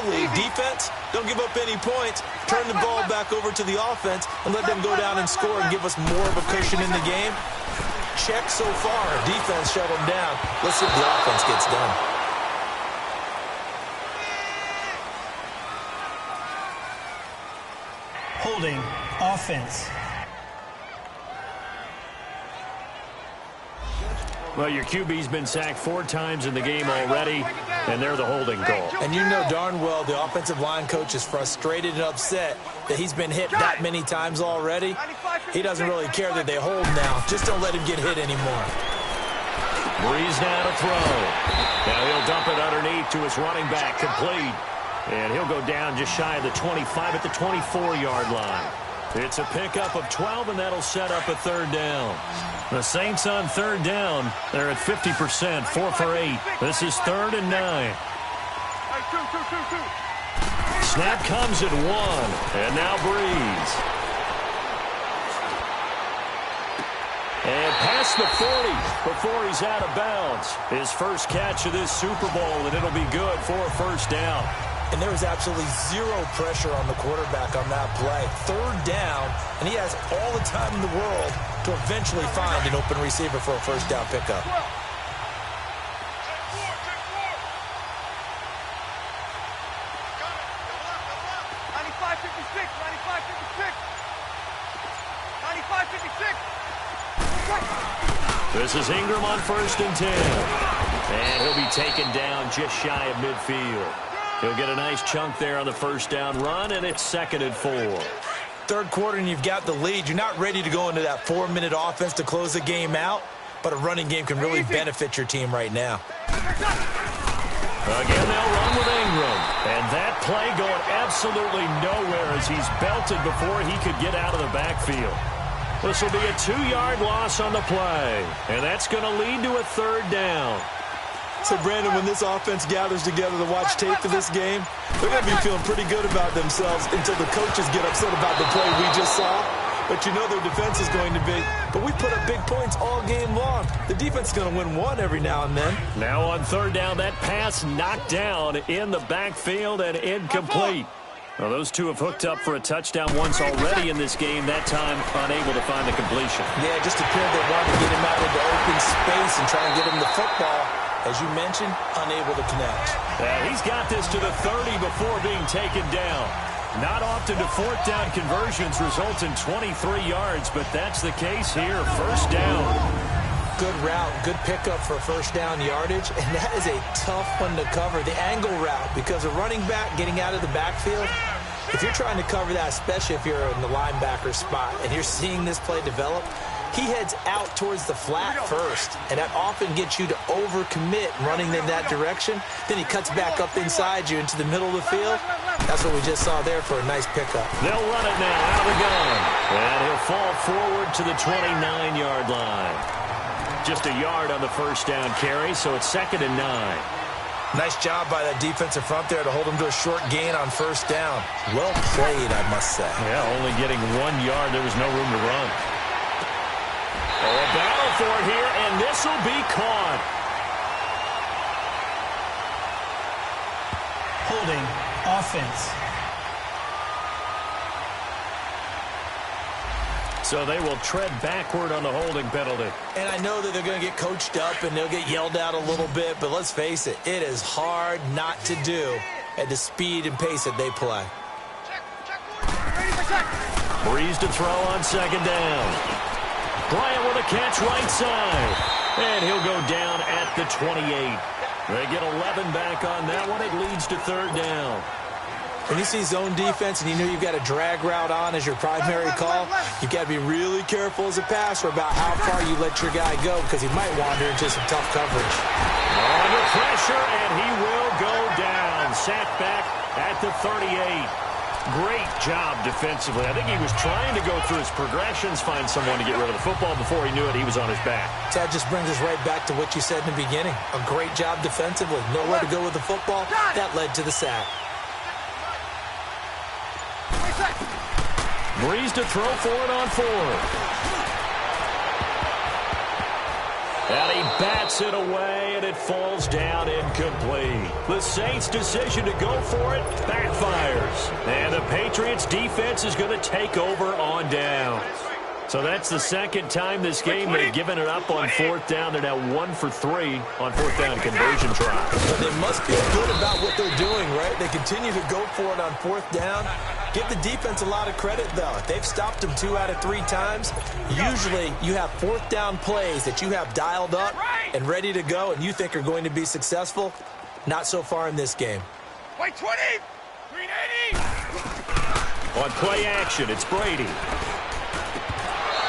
lead. Defense, don't give up any points. Turn the ball back over to the offense and let them go down and score and give us more of a cushion in the game. Check so far. Defense shut them down. Let's see if the offense gets done. Holding. Offense. Well, your QB's been sacked 4 times in the game already, and they're the holding call. And you know darn well the offensive line coach is frustrated and upset that he's been hit that many times already. He doesn't really care that they hold now. Just don't let him get hit anymore. Breeze now to throw. Now he'll dump it underneath to his running back, complete. And he'll go down just shy of the 25 at the 24-yard line. It's a pickup of 12, and that'll set up a third down. The Saints on third down. They're at 50%, 4 for 8. This is 3rd and 9. Snap comes at 1, and now Breeze. And past the 40 before he's out of bounds. His first catch of this Super Bowl, and it'll be good for a first down. And there was absolutely zero pressure on the quarterback on that play. 3rd down, and he has all the time in the world to eventually find an open receiver for a first down pickup. This is Ingram on 1st and 10. And he'll be taken down just shy of midfield. He'll get a nice chunk there on the first down run, and it's 2nd and 4. 3rd quarter, and you've got the lead. You're not ready to go into that 4-minute offense to close the game out. but a running game can really benefit your team right now. Again, they'll run with Ingram. And that play going absolutely nowhere as he's belted before he could get out of the backfield. This will be a 2-yard loss on the play. And that's going to lead to a 3rd down. So, Brandon, when this offense gathers together to watch tape for this game, they're going to be feeling pretty good about themselves until the coaches get upset about the play we just saw. But you know their defense is going to be. But we put up big points all game long. The defense is going to win one every now and then. Now on 3rd down, that pass knocked down in the backfield and incomplete. Well, those two have hooked up for a touchdown once already in this game, that time unable to find the completion. Yeah, just appeared they wanted to get him out into open space and try and get him the football. As you mentioned, unable to connect. He's got this to the 30 before being taken down. Not often do 4th down conversions result in 23 yards, but that's the case here. 1st down. Good route, good pickup for 1st down yardage, and that is a tough one to cover, the angle route, because a running back getting out of the backfield, if you're trying to cover that, especially if you're in the linebacker spot, and you're seeing this play develop, he heads out towards the flat first, and that often gets you to overcommit running in that direction. Then he cuts back up inside you into the middle of the field. That's what we just saw there for a nice pickup. They'll run it now out of the gun, and he'll fall forward to the 29-yard line. Just a yard on the 1st down carry, so it's 2nd and 9. Nice job by that defensive front there to hold him to a short gain on 1st down. Well played, I must say. Yeah, only getting 1 yard. There was no room to run. Oh, a battle for it here, and this will be caught. Holding offense. So they will tread backward on the holding penalty. And I know that they're going to get coached up and they'll get yelled at a little bit, but let's face it, it is hard not to do at the speed and pace that they play. Breeze to throw on 2nd down. Bryant with a catch right side. And he'll go down at the 28. They get 11 back on that one. It leads to 3rd down. When you see zone defense and you know you've got a drag route on as your primary call, you've got to be really careful as a passer about how far you let your guy go because he might wander into some tough coverage. Under pressure, and he will go down. Sacked back at the 38. Great job defensively. I think he was trying to go through his progressions, find someone to get rid of the football. Before he knew it, he was on his back. So that just brings us right back to what you said in the beginning. A great job defensively. Nowhere to go with the football. That led to the sack. Breeze to throw for it on 4th. And he bats it away, and it falls down incomplete. The Saints' decision to go for it backfires. And the Patriots' defense is going to take over on downs. So that's the 2nd time this game they've given it up on 4th down. They're now 1 for 3 on 4th down conversion tries. But they must feel good about what they're doing, right? They continue to go for it on 4th down. Give the defense a lot of credit, though. If they've stopped them 2 out of 3 times, usually you have 4th down plays that you have dialed up and ready to go and you think are going to be successful. Not so far in this game. White 20! 380! On play action, it's Brady.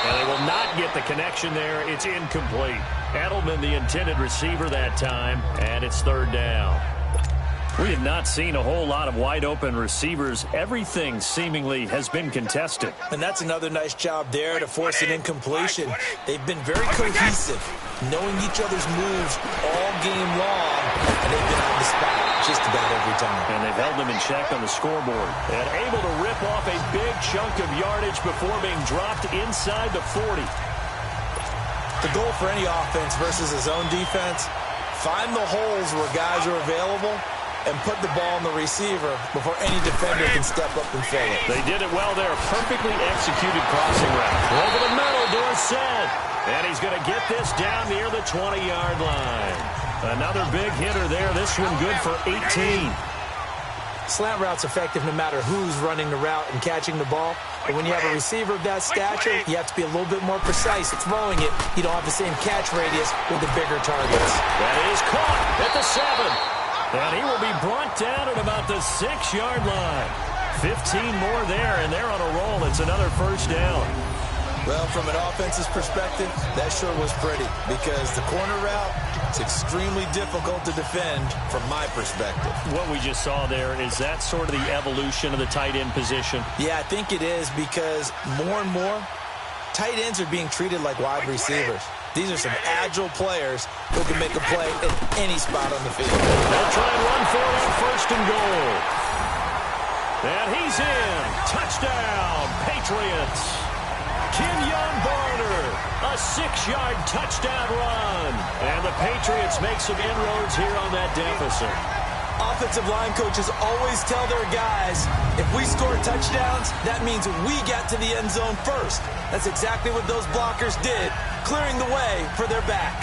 And they will not get the connection there. It's incomplete. Edelman, the intended receiver that time, and it's 3rd down. We have not seen a whole lot of wide-open receivers. Everything seemingly has been contested. And that's another nice job there to force an incompletion. They've been very cohesive, knowing each other's moves all game long, and they've been on the spot just about every time. And they've held them in check on the scoreboard. And able to rip off a big chunk of yardage before being dropped inside the 40. The goal for any offense versus a zone defense, find the holes where guys are available and put the ball on the receiver before any defender can step up and fill it. They did it well there. Perfectly executed crossing route. Over the middle, Dorsett. And he's going to get this down near the 20-yard line. Another big hitter there. This one good for 18. Slant route's effective no matter who's running the route and catching the ball. But when you have a receiver of that stature, you have to be a little bit more precise. Throwing it, you don't have the same catch radius with the bigger targets. That is caught at the 7. And he will be brought down at about the 6-yard line. 15 more there, and they're on a roll. It's another 1st down. Well, from an offense's perspective, that sure was pretty because the corner route is extremely difficult to defend from my perspective. What we just saw there, is that sort of the evolution of the tight end position? Yeah, I think it is because more and more, tight ends are being treated like wide receivers. These are some agile players who can make a play at any spot on the field. They'll try and run for it on first and goal. And he's in. Touchdown, Patriots. Kenyon Barner, a 6-yard touchdown run. And the Patriots make some inroads here on that deficit. Offensive line coaches always tell their guys, if we score touchdowns, that means we got to the end zone first. That's exactly what those blockers did, clearing the way for their back.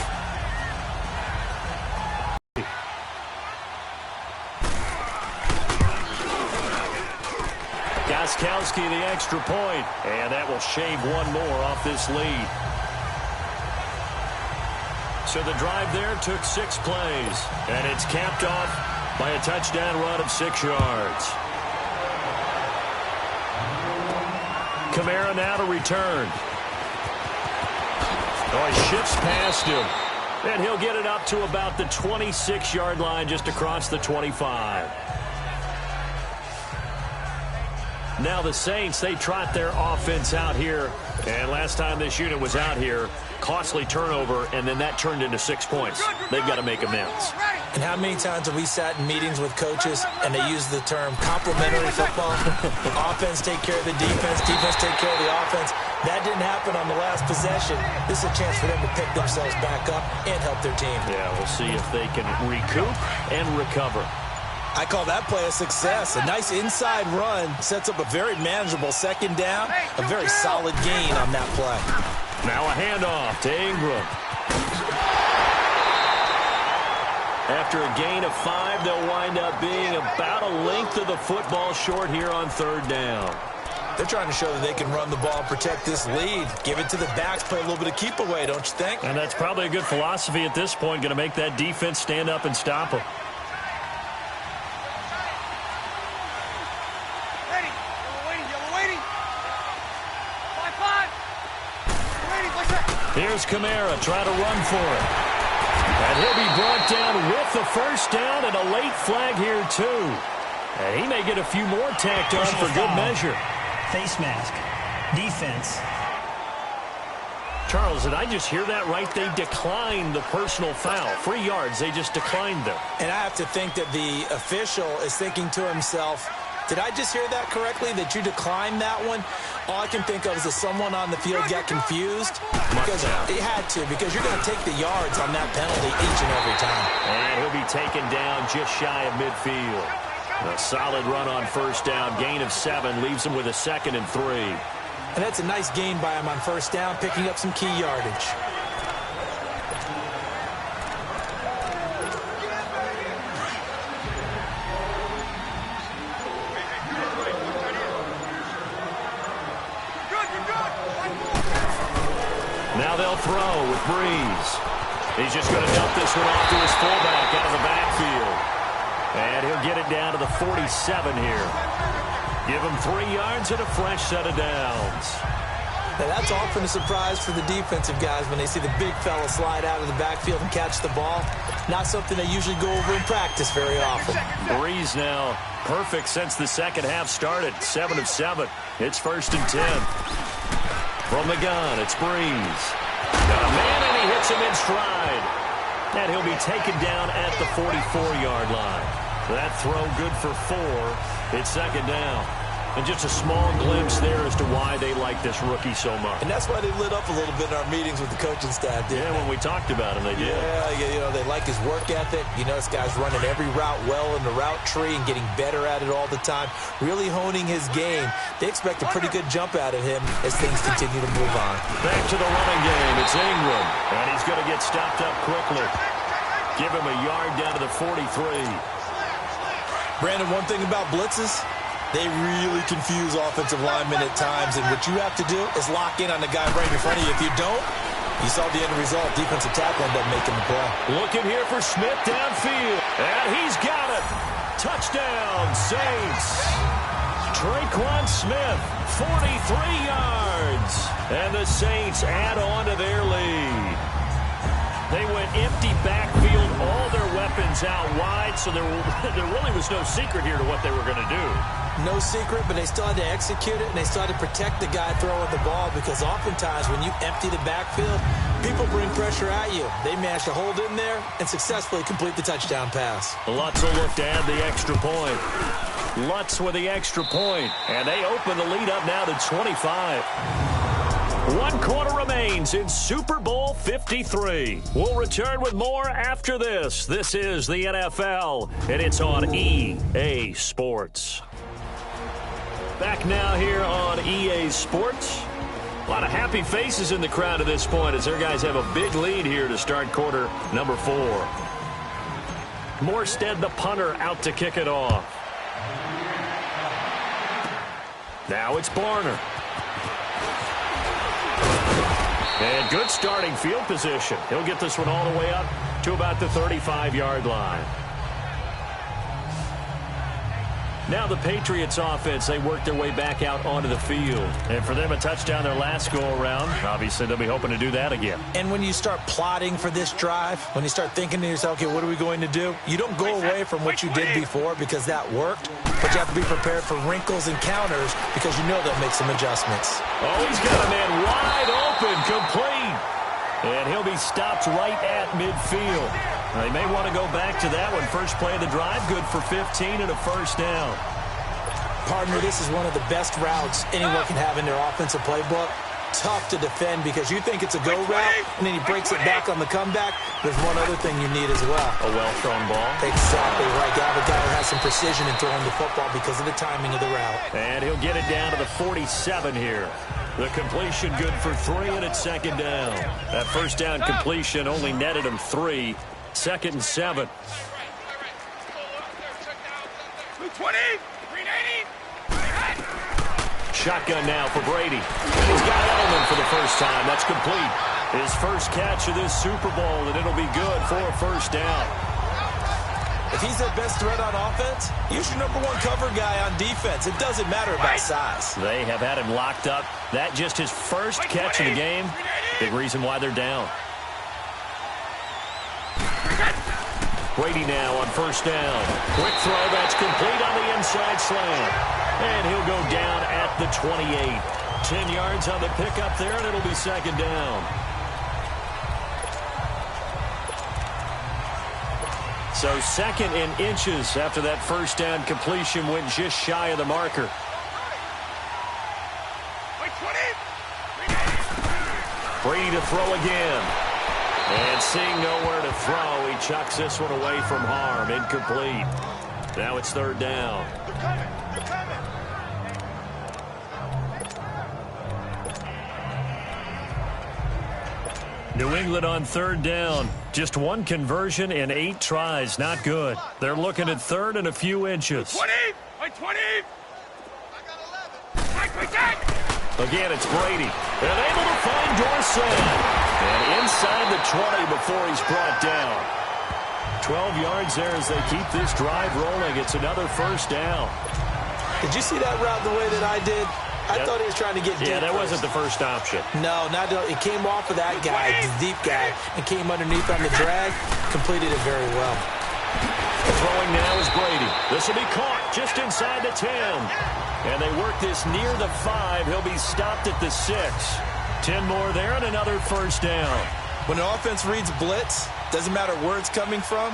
Gostkowski the extra point, and that will shave one more off this lead. So the drive there took 6 plays, and it's capped off by a touchdown run of 6 yards. Kamara now to return. Oh, he shifts past him. And he'll get it up to about the 26-yard line, just across the 25. Now the Saints, they trot their offense out here. And last time this unit was out here, costly turnover, and then that turned into 6 points. They've got to make amends. And how many times have we sat in meetings with coaches and they use the term complementary football? Offense take care of the defense, defense take care of the offense. That didn't happen on the last possession. This is a chance for them to pick themselves back up and help their team. Yeah, we'll see if they can recoup and recover. I call that play a success. A nice inside run sets up a very manageable second down, a very solid gain on that play. Now a handoff to Ingram. After a gain of 5, they'll wind up being about a length of the football short here on third down. They're trying to show that they can run the ball and protect this lead. Give it to the backs, play a little bit of keep away, don't you think? And that's probably a good philosophy at this point, going to make that defense stand up and stop them. Here's Kamara trying to run for it. And he'll be brought down with the first down and a late flag here, too. And he may get a few more tacked on for good measure. Face mask. Defense. Charles, did I just hear that right? They declined the personal foul. 3 yards, they just declined them. And I have to think that the official is thinking to himself, did I just hear that correctly, that you declined that one? All I can think of is that someone on the field got confused. Because he had to, because you're going to take the yards on that penalty each and every time. And he'll be taken down just shy of midfield. A solid run on first down. Gain of 7 leaves him with a 2nd and 3. And that's a nice gain by him on first down, picking up some key yardage. Now they'll throw with Breeze. He's just going to dump this one off to his fullback out of the backfield. And he'll get it down to the 47 here. Give him 3 yards and a fresh set of downs. Now that's often a surprise for the defensive guys when they see the big fella slide out of the backfield and catch the ball. Not something they usually go over in practice very often. Breeze now perfect since the second half started. 7 of 7. It's 1st and 10. From the gun, it's Breeze. Got a man, and he hits him in stride. And he'll be taken down at the 44-yard line. That throw good for 4. It's 2nd down. And just a small glimpse there as to why they like this rookie so much. And that's why they lit up a little bit in our meetings with the coaching staff, didn't they? When we talked about him, they did. Yeah, you know, they like his work ethic. You know, this guy's running every route well in the route tree and getting better at it all the time, really honing his game. They expect a pretty good jump out of him as things continue to move on. Back to the running game. It's Ingram, and he's going to get stopped up quickly. Give him a yard down to the 43. Brandon, one thing about blitzes, they really confuse offensive linemen at times, and what you have to do is lock in on the guy right in front of you. If you don't, you saw the end result. Defensive tackle ended up making the play. Looking here for Smith downfield, and he's got it. Touchdown, Saints. Traquan Smith, 43 yards. And the Saints add on to their lead. They went empty backfield, all their weapons out wide, so there really was no secret here to what they were going to do. No secret, but they still had to execute it, and they still had to protect the guy throwing the ball, because oftentimes when you empty the backfield, people bring pressure at you. They managed to hold in there and successfully complete the touchdown pass. Lutz will look to add the extra point. Lutz with the extra point, and they open the lead up now to 25. 1 quarter remains in Super Bowl 53. We'll return with more after this. This is the NFL, and it's on EA Sports. Back now here on EA Sports. A lot of happy faces in the crowd at this point as their guys have a big lead here to start quarter number 4. Morstead, the punter, out to kick it off. Now it's Barner. And good starting field position. He'll get this one all the way up to about the 35-yard line. Now the Patriots offense, they work their way back out onto the field. And for them, a touchdown their last go-around. Obviously, they'll be hoping to do that again. And when you start plotting for this drive, when you start thinking to yourself, okay, what are we going to do? You don't go away from what you did before because that worked. But you have to be prepared for wrinkles and counters because you know they'll make some adjustments. Oh, he's got a man wide open, complete. And he'll be stopped right at midfield. They may want to go back to that one. First play of the drive, good for 15 and a first down. Partner, this is one of the best routes anyone can have in their offensive playbook. Tough to defend because you think it's a go route, and then he breaks it back on the comeback. There's one other thing you need as well. A well-thrown ball. Exactly right. You have a guy who has some precision in throwing the football because of the timing of the route. And he'll get it down to the 47 here. The completion good for 3, and it's second down. That first down completion only netted him 3. Second and 7. 220, 380. Shotgun now for Brady. And he's got Edelman for the first time. That's complete. His first catch of this Super Bowl, and it'll be good for a first down. If he's their best threat on offense, use your number 1 cover guy on defense. It doesn't matter about size. They have had him locked up. That just his first catch of the game. Big reason why they're down. Brady now on first down. Quick throw, that's complete on the inside slant. And he'll go down at the 28. 10 yards on the pickup there, and it'll be second down. So second in inches after that first down completion went just shy of the marker. Brady to throw again. And seeing nowhere to throw, he chucks this one away from harm. Incomplete. Now it's third down. New England on third down. Just 1 conversion in 8 tries. Not good. They're looking at third and a few inches. 20! 20! Again, it's Brady. And able to find Dorsett. And inside the 20 before he's brought down. 12 yards there as they keep this drive rolling. It's another first down. Did you see that route the way that I did? I thought he was trying to get deep. Yeah, that wasn't the first option. No, not it came off of that guy, the deep guy, and came underneath on the drag. Completed it very well. Throwing now is Brady. This will be caught just inside the 10. And they work this near the 5. He'll be stopped at the 6. 10 more there and another first down. When an offense reads blitz, doesn't matter where it's coming from,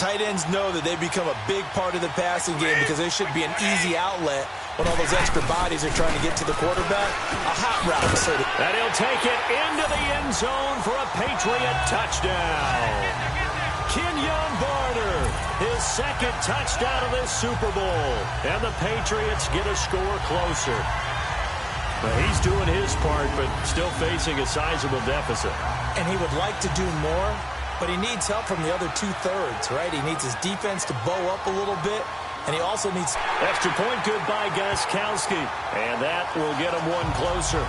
tight ends know that they become a big part of the passing game because they should be an easy outlet when all those extra bodies are trying to get to the quarterback. A hot route. And he'll take it into the end zone for a Patriot touchdown. Kenyon Barner, his second touchdown of this Super Bowl. And the Patriots get a score closer. Well, he's doing his part, but still facing a sizable deficit. And he would like to do more, but he needs help from the other 2/3, right? He needs his defense to bow up a little bit, and he also needs... Extra point good by Gostkowski, and that will get him one closer.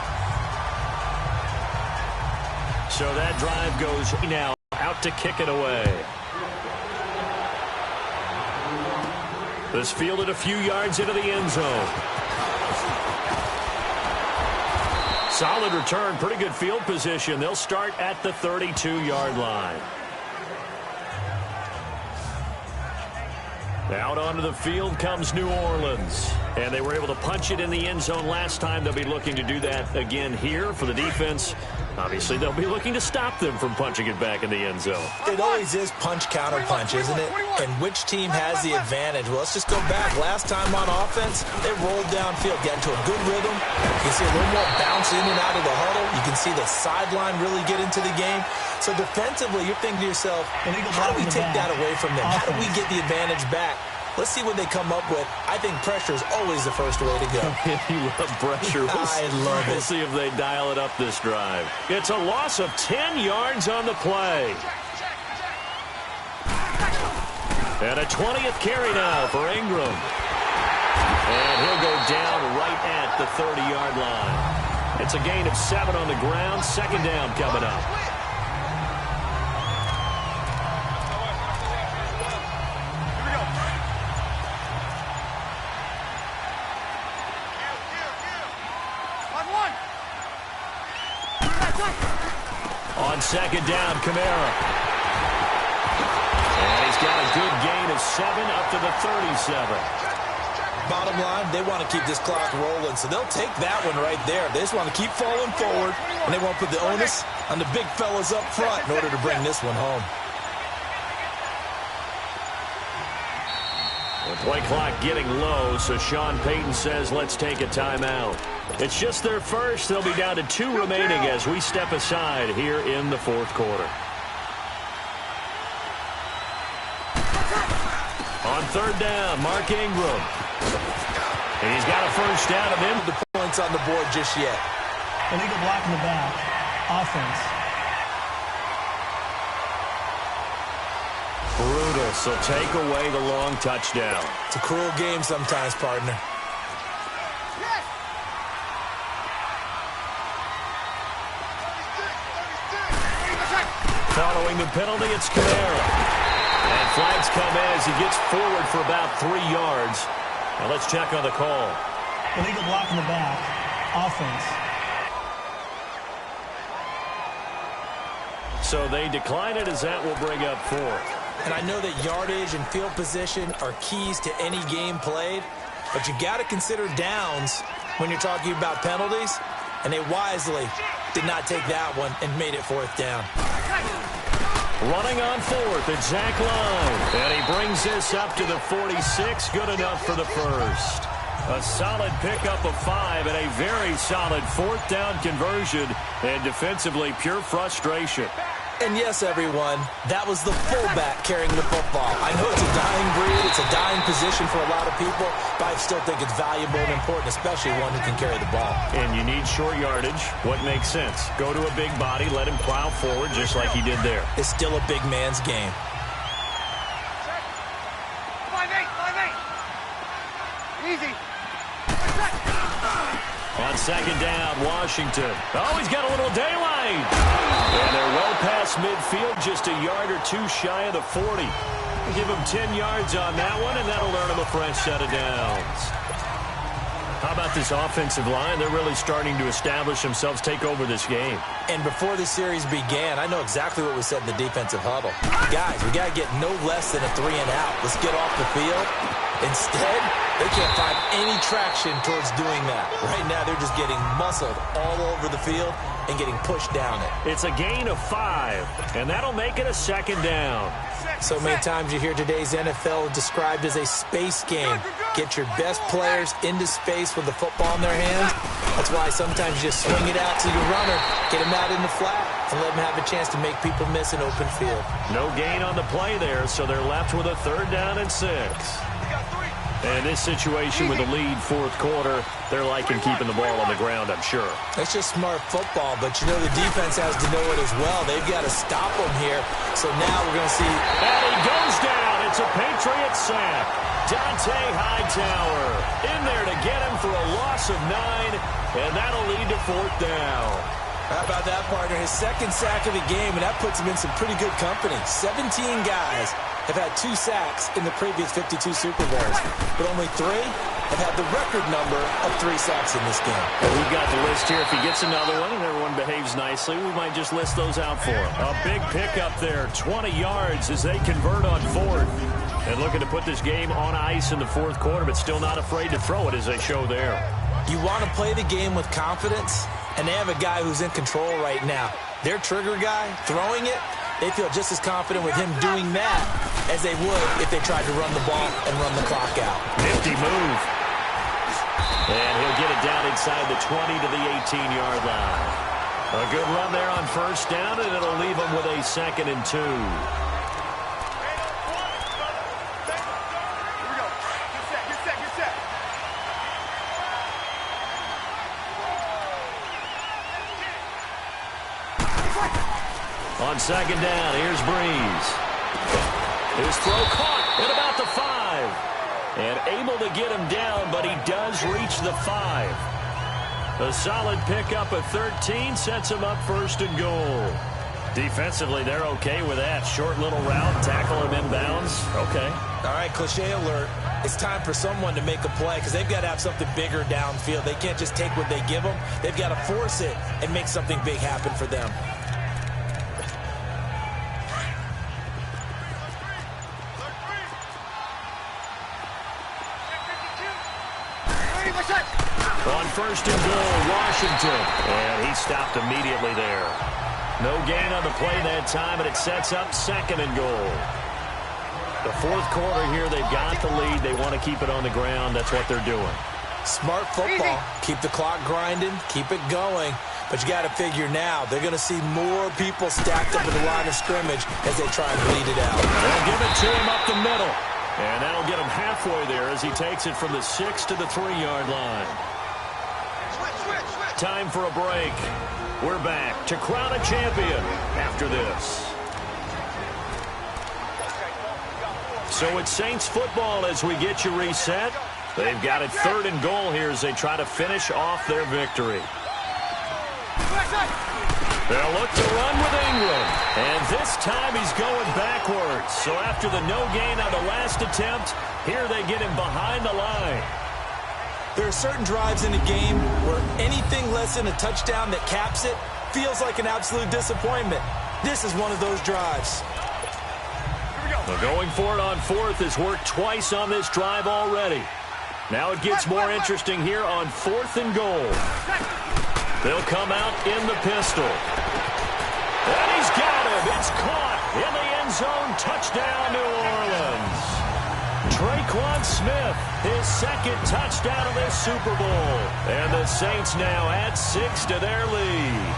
So that drive goes now out to kick it away. This fielded a few yards into the end zone. Solid return, pretty good field position. They'll start at the 32-yard line. Out onto the field comes New Orleans. And they were able to punch it in the end zone last time. They'll be looking to do that again here for the defense. Obviously, they'll be looking to stop them from punching it back in the end zone. It always is punch-counter-punch, isn't it? And which team has the advantage? Well, let's just go back. Last time on offense, they rolled downfield, got into a good rhythm. You can see a little more bounce in and out of the huddle. You can see the sideline really get into the game. So defensively, you're thinking to yourself, how do we take that away from them? How do we get the advantage back? Let's see what they come up with. I think pressure is always the first way to go. You love pressure. I love it. We'll see if they dial it up this drive. It's a loss of 10 yards on the play. And a 20th carry now for Ingram. And he'll go down right at the 30-yard line. It's a gain of 7 on the ground. Second down coming up. On second down, Kamara. And he's got a good gain of 7 up to the 37. Bottom line, they want to keep this clock rolling, so they'll take that one right there. They just want to keep falling forward, and they won't put the onus on the big fellas up front in order to bring this one home. The play clock getting low, so Sean Payton says let's take a timeout. It's just their first. They'll be down to 2 remaining as we step aside here in the fourth quarter. On third down, Mark Ingram. And he's got a first down of him. The points on the board just yet. Illegal block in the back. Offense. Brutal, so take away the long touchdown. It's a cruel game sometimes, partner. Following the penalty, it's Kamara. And flags come in as he gets forward for about 3 yards. Now let's check on the call. Illegal block in the back. Offense. So they decline it as that will bring up 4th. And I know that yardage and field position are keys to any game played, but you got to consider downs when you're talking about penalties, and they wisely did not take that one and made it 4th down. Running on 4th, it's Zach Line. And he brings this up to the 46. Good enough for the first. A solid pickup of 5 and a very solid 4th down conversion. And defensively, pure frustration. And yes, everyone, that was the fullback carrying the football. I know it's a dying breed, it's a dying position for a lot of people, but I still think it's valuable and important, especially one who can carry the ball. And you need short yardage. What makes sense? Go to a big body, let him plow forward just like he did there. It's still a big man's game. 5-8. Easy. On second down, Washington. Oh, he's got a little daylight. And they're well past midfield, just a yard or 2 shy of the 40. Give him 10 yards on that one, and that'll earn him a fresh set of downs. How about this offensive line? They're really starting to establish themselves, take over this game. And before the series began, I know exactly what was said in the defensive huddle. Guys, we got to get no less than a 3 and out. Let's get off the field. Instead, they can't find any traction towards doing that. Right now, they're just getting muscled all over the field and getting pushed down it. It's a gain of 5, and that'll make it a second down. So many times you hear today's NFL described as a space game. Get your best players into space with the football in their hands. That's why sometimes you just swing it out to your runner, get him out in the flat, and let him have a chance to make people miss an open field. No gain on the play there, so they're left with a 3rd down and 6. And in this situation with the lead, fourth quarter, they're liking keeping the ball on the ground, I'm sure. That's just smart football, but you know the defense has to know it as well. They've got to stop them here. So now we're going to see. And he goes down. It's a Patriot sack. Dante Hightower in there to get him for a loss of 9, and that'll lead to 4th down. How about that, partner? His 2nd sack of the game, and that puts him in some pretty good company. 17 guys have had 2 sacks in the previous 52 Super Bowls, but only 3 have had the record number of 3 sacks in this game. Well, we've got the list here. If he gets another one and everyone behaves nicely, we might just list those out for him. A big pickup there, 20 yards as they convert on 4th. And looking to put this game on ice in the 4th quarter, but still not afraid to throw it as they show there. You want to play the game with confidence, and they have a guy who's in control right now. Their trigger guy, throwing it, they feel just as confident with him doing that as they would if they tried to run the ball and run the clock out. Nifty move. And he'll get it down inside the 20 to the 18-yard line. A good run there on 1st down, and it'll leave them with a 2nd and 2. On 2nd down, here's Breeze. His throw caught at about the 5. And able to get him down, but he does reach the 5. A solid pickup of 13 sets him up 1st and goal. Defensively, they're okay with that. Short little route, tackle him inbounds. Okay. All right, cliche alert. It's time for someone to make a play because they've got to have something bigger downfield. They can't just take what they give them. They've got to force it and make something big happen for them. On 1st and goal, Washington. And he stopped immediately there. No gain on the play that time, and it sets up 2nd and goal. The 4th quarter here, they've got the lead. They want to keep it on the ground. That's what they're doing. Smart football. Keep the clock grinding. Keep it going. But you got to figure now, they're going to see more people stacked up in the line of scrimmage as they try and bleed it out. They'll give it to him up the middle. And that'll get him halfway there as he takes it from the 6 to the 3-yard line. Time for a break. We're back to crown a champion after this. So it's Saints football as we get you reset. They've got it 3rd and goal here as they try to finish off their victory. They'll look to run with England. And this time he's going backwards. So after the no gain on the last attempt, here they get him behind the line. There are certain drives in a game where anything less than a touchdown that caps it feels like an absolute disappointment. This is one of those drives. Well, going for it on 4th has worked twice on this drive already. Now it gets more interesting here on 4th and goal. They'll come out in the pistol. And he's got him. It's caught in the end zone. Touchdown, New Orleans. Traquan Smith, his 2nd touchdown of this Super Bowl. And the Saints now add 6 to their lead.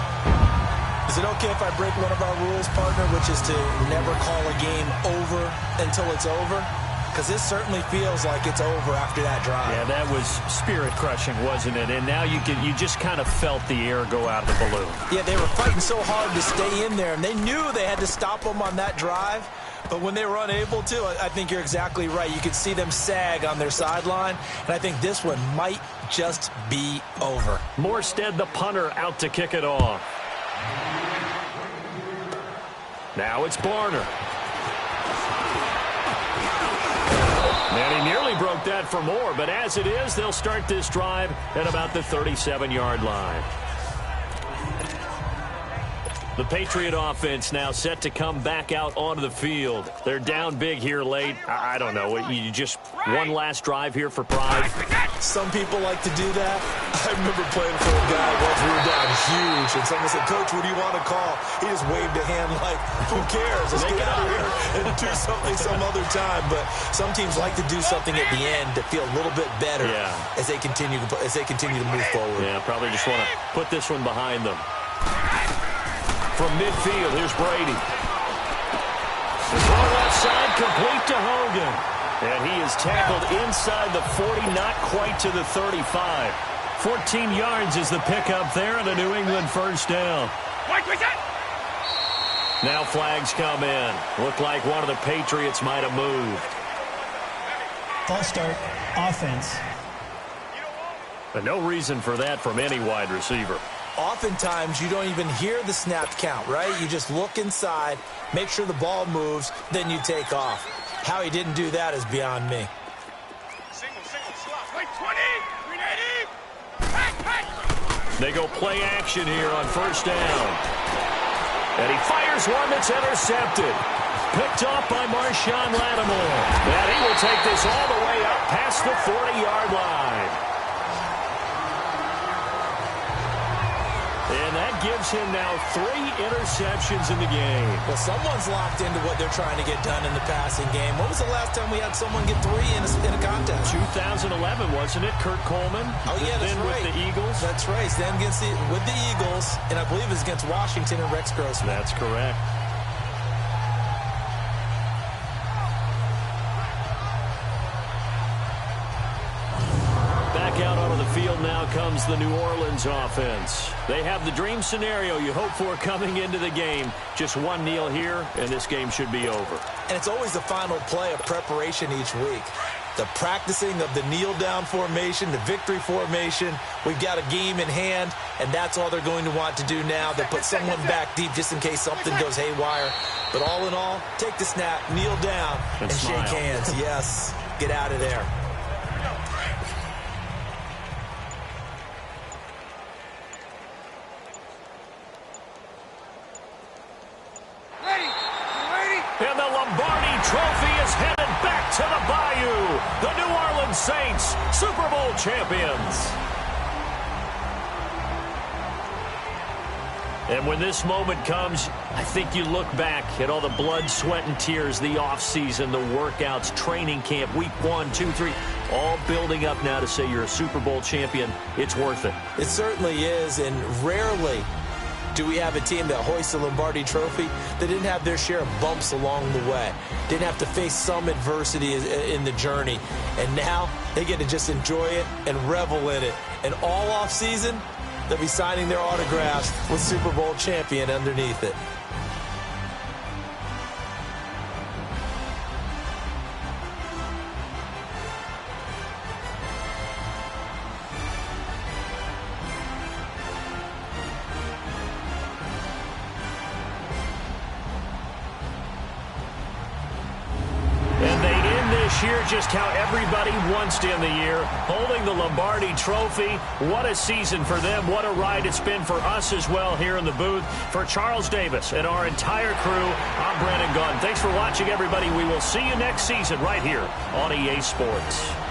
Is it okay if I break one of our rules, partner, which is to never call a game over until it's over? Because this certainly feels like it's over after that drive. Yeah, that was spirit-crushing, wasn't it? And now you just kind of felt the air go out of the balloon. Yeah, they were fighting so hard to stay in there, and they knew they had to stop them on that drive. But when they were unable to, I think you're exactly right. You could see them sag on their sideline, and I think this one might just be over. Morstead, the punter, out to kick it off. Now it's Barner. And he nearly broke that for more, but as it is, they'll start this drive at about the 37-yard line. The Patriot offense now set to come back out onto the field. They're down big here late. I don't know. You just one last drive here for pride. Some people like to do that. I remember playing for a guy once we were down huge, and someone said, "Coach, what do you want to call?" He just waved a hand like, "Who cares? Let's get out of here and do something some other time." But some teams like to do something at the end to feel a little bit better as they continue to move forward. Yeah, probably just want to put this one behind them. From midfield, here's Brady. The throw left side, complete to Hogan. And he is tackled inside the 40, not quite to the 35. 14 yards is the pickup there, and a New England 1st down. Now flags come in. Looked like one of the Patriots might have moved. False start, offense. But no reason for that from any wide receiver. Oftentimes, you don't even hear the snap count, right? You just look inside, make sure the ball moves, then you take off. How he didn't do that is beyond me. Single, slot. Wait, 20. 380. They go play action here on first down. And he fires one that's intercepted. Picked off by Marshawn Lattimore. And he will take this all the way up past the 40-yard line. And that gives him now 3 interceptions in the game. Well, someone's locked into what they're trying to get done in the passing game. When was the last time we had someone get 3 in a contest? 2011, wasn't it? Kurt Coleman. Oh, yeah, that's then right. With the Eagles. That's right. Then with the Eagles, and I believe it was against Washington and Rex Grossman. That's correct. Out onto the field now comes the New Orleans offense. They have the dream scenario you hope for coming into the game. Just one kneel here, and this game should be over. And it's always the final play of preparation each week. The practicing of the kneel-down formation, the victory formation. We've got a game in hand, and that's all they're going to want to do now. They'll put someone back deep just in case something goes haywire. But all in all, take the snap, kneel down, and shake hands. Yes, get out of there. And the Lombardi Trophy is headed back to the Bayou. The New Orleans Saints, Super Bowl champions. And when this moment comes, I think you look back at all the blood, sweat, and tears, the offseason, the workouts, training camp, week 1, 2, 3, all building up now to say you're a Super Bowl champion. It's worth it. It certainly is, and rarely do we have a team that hoists the Lombardi Trophy that didn't have their share of bumps along the way, didn't have to face some adversity in the journey, and now they get to just enjoy it and revel in it. And all offseason, they'll be signing their autographs with Super Bowl champion underneath it. Year just how everybody wants to end the year, holding the Lombardi Trophy. What a season for them. What a ride it's been for us as well here in the booth. For Charles Davis and our entire crew, I'm Brandon Gaudin. Thanks for watching, everybody. We will see you next season right here on EA Sports.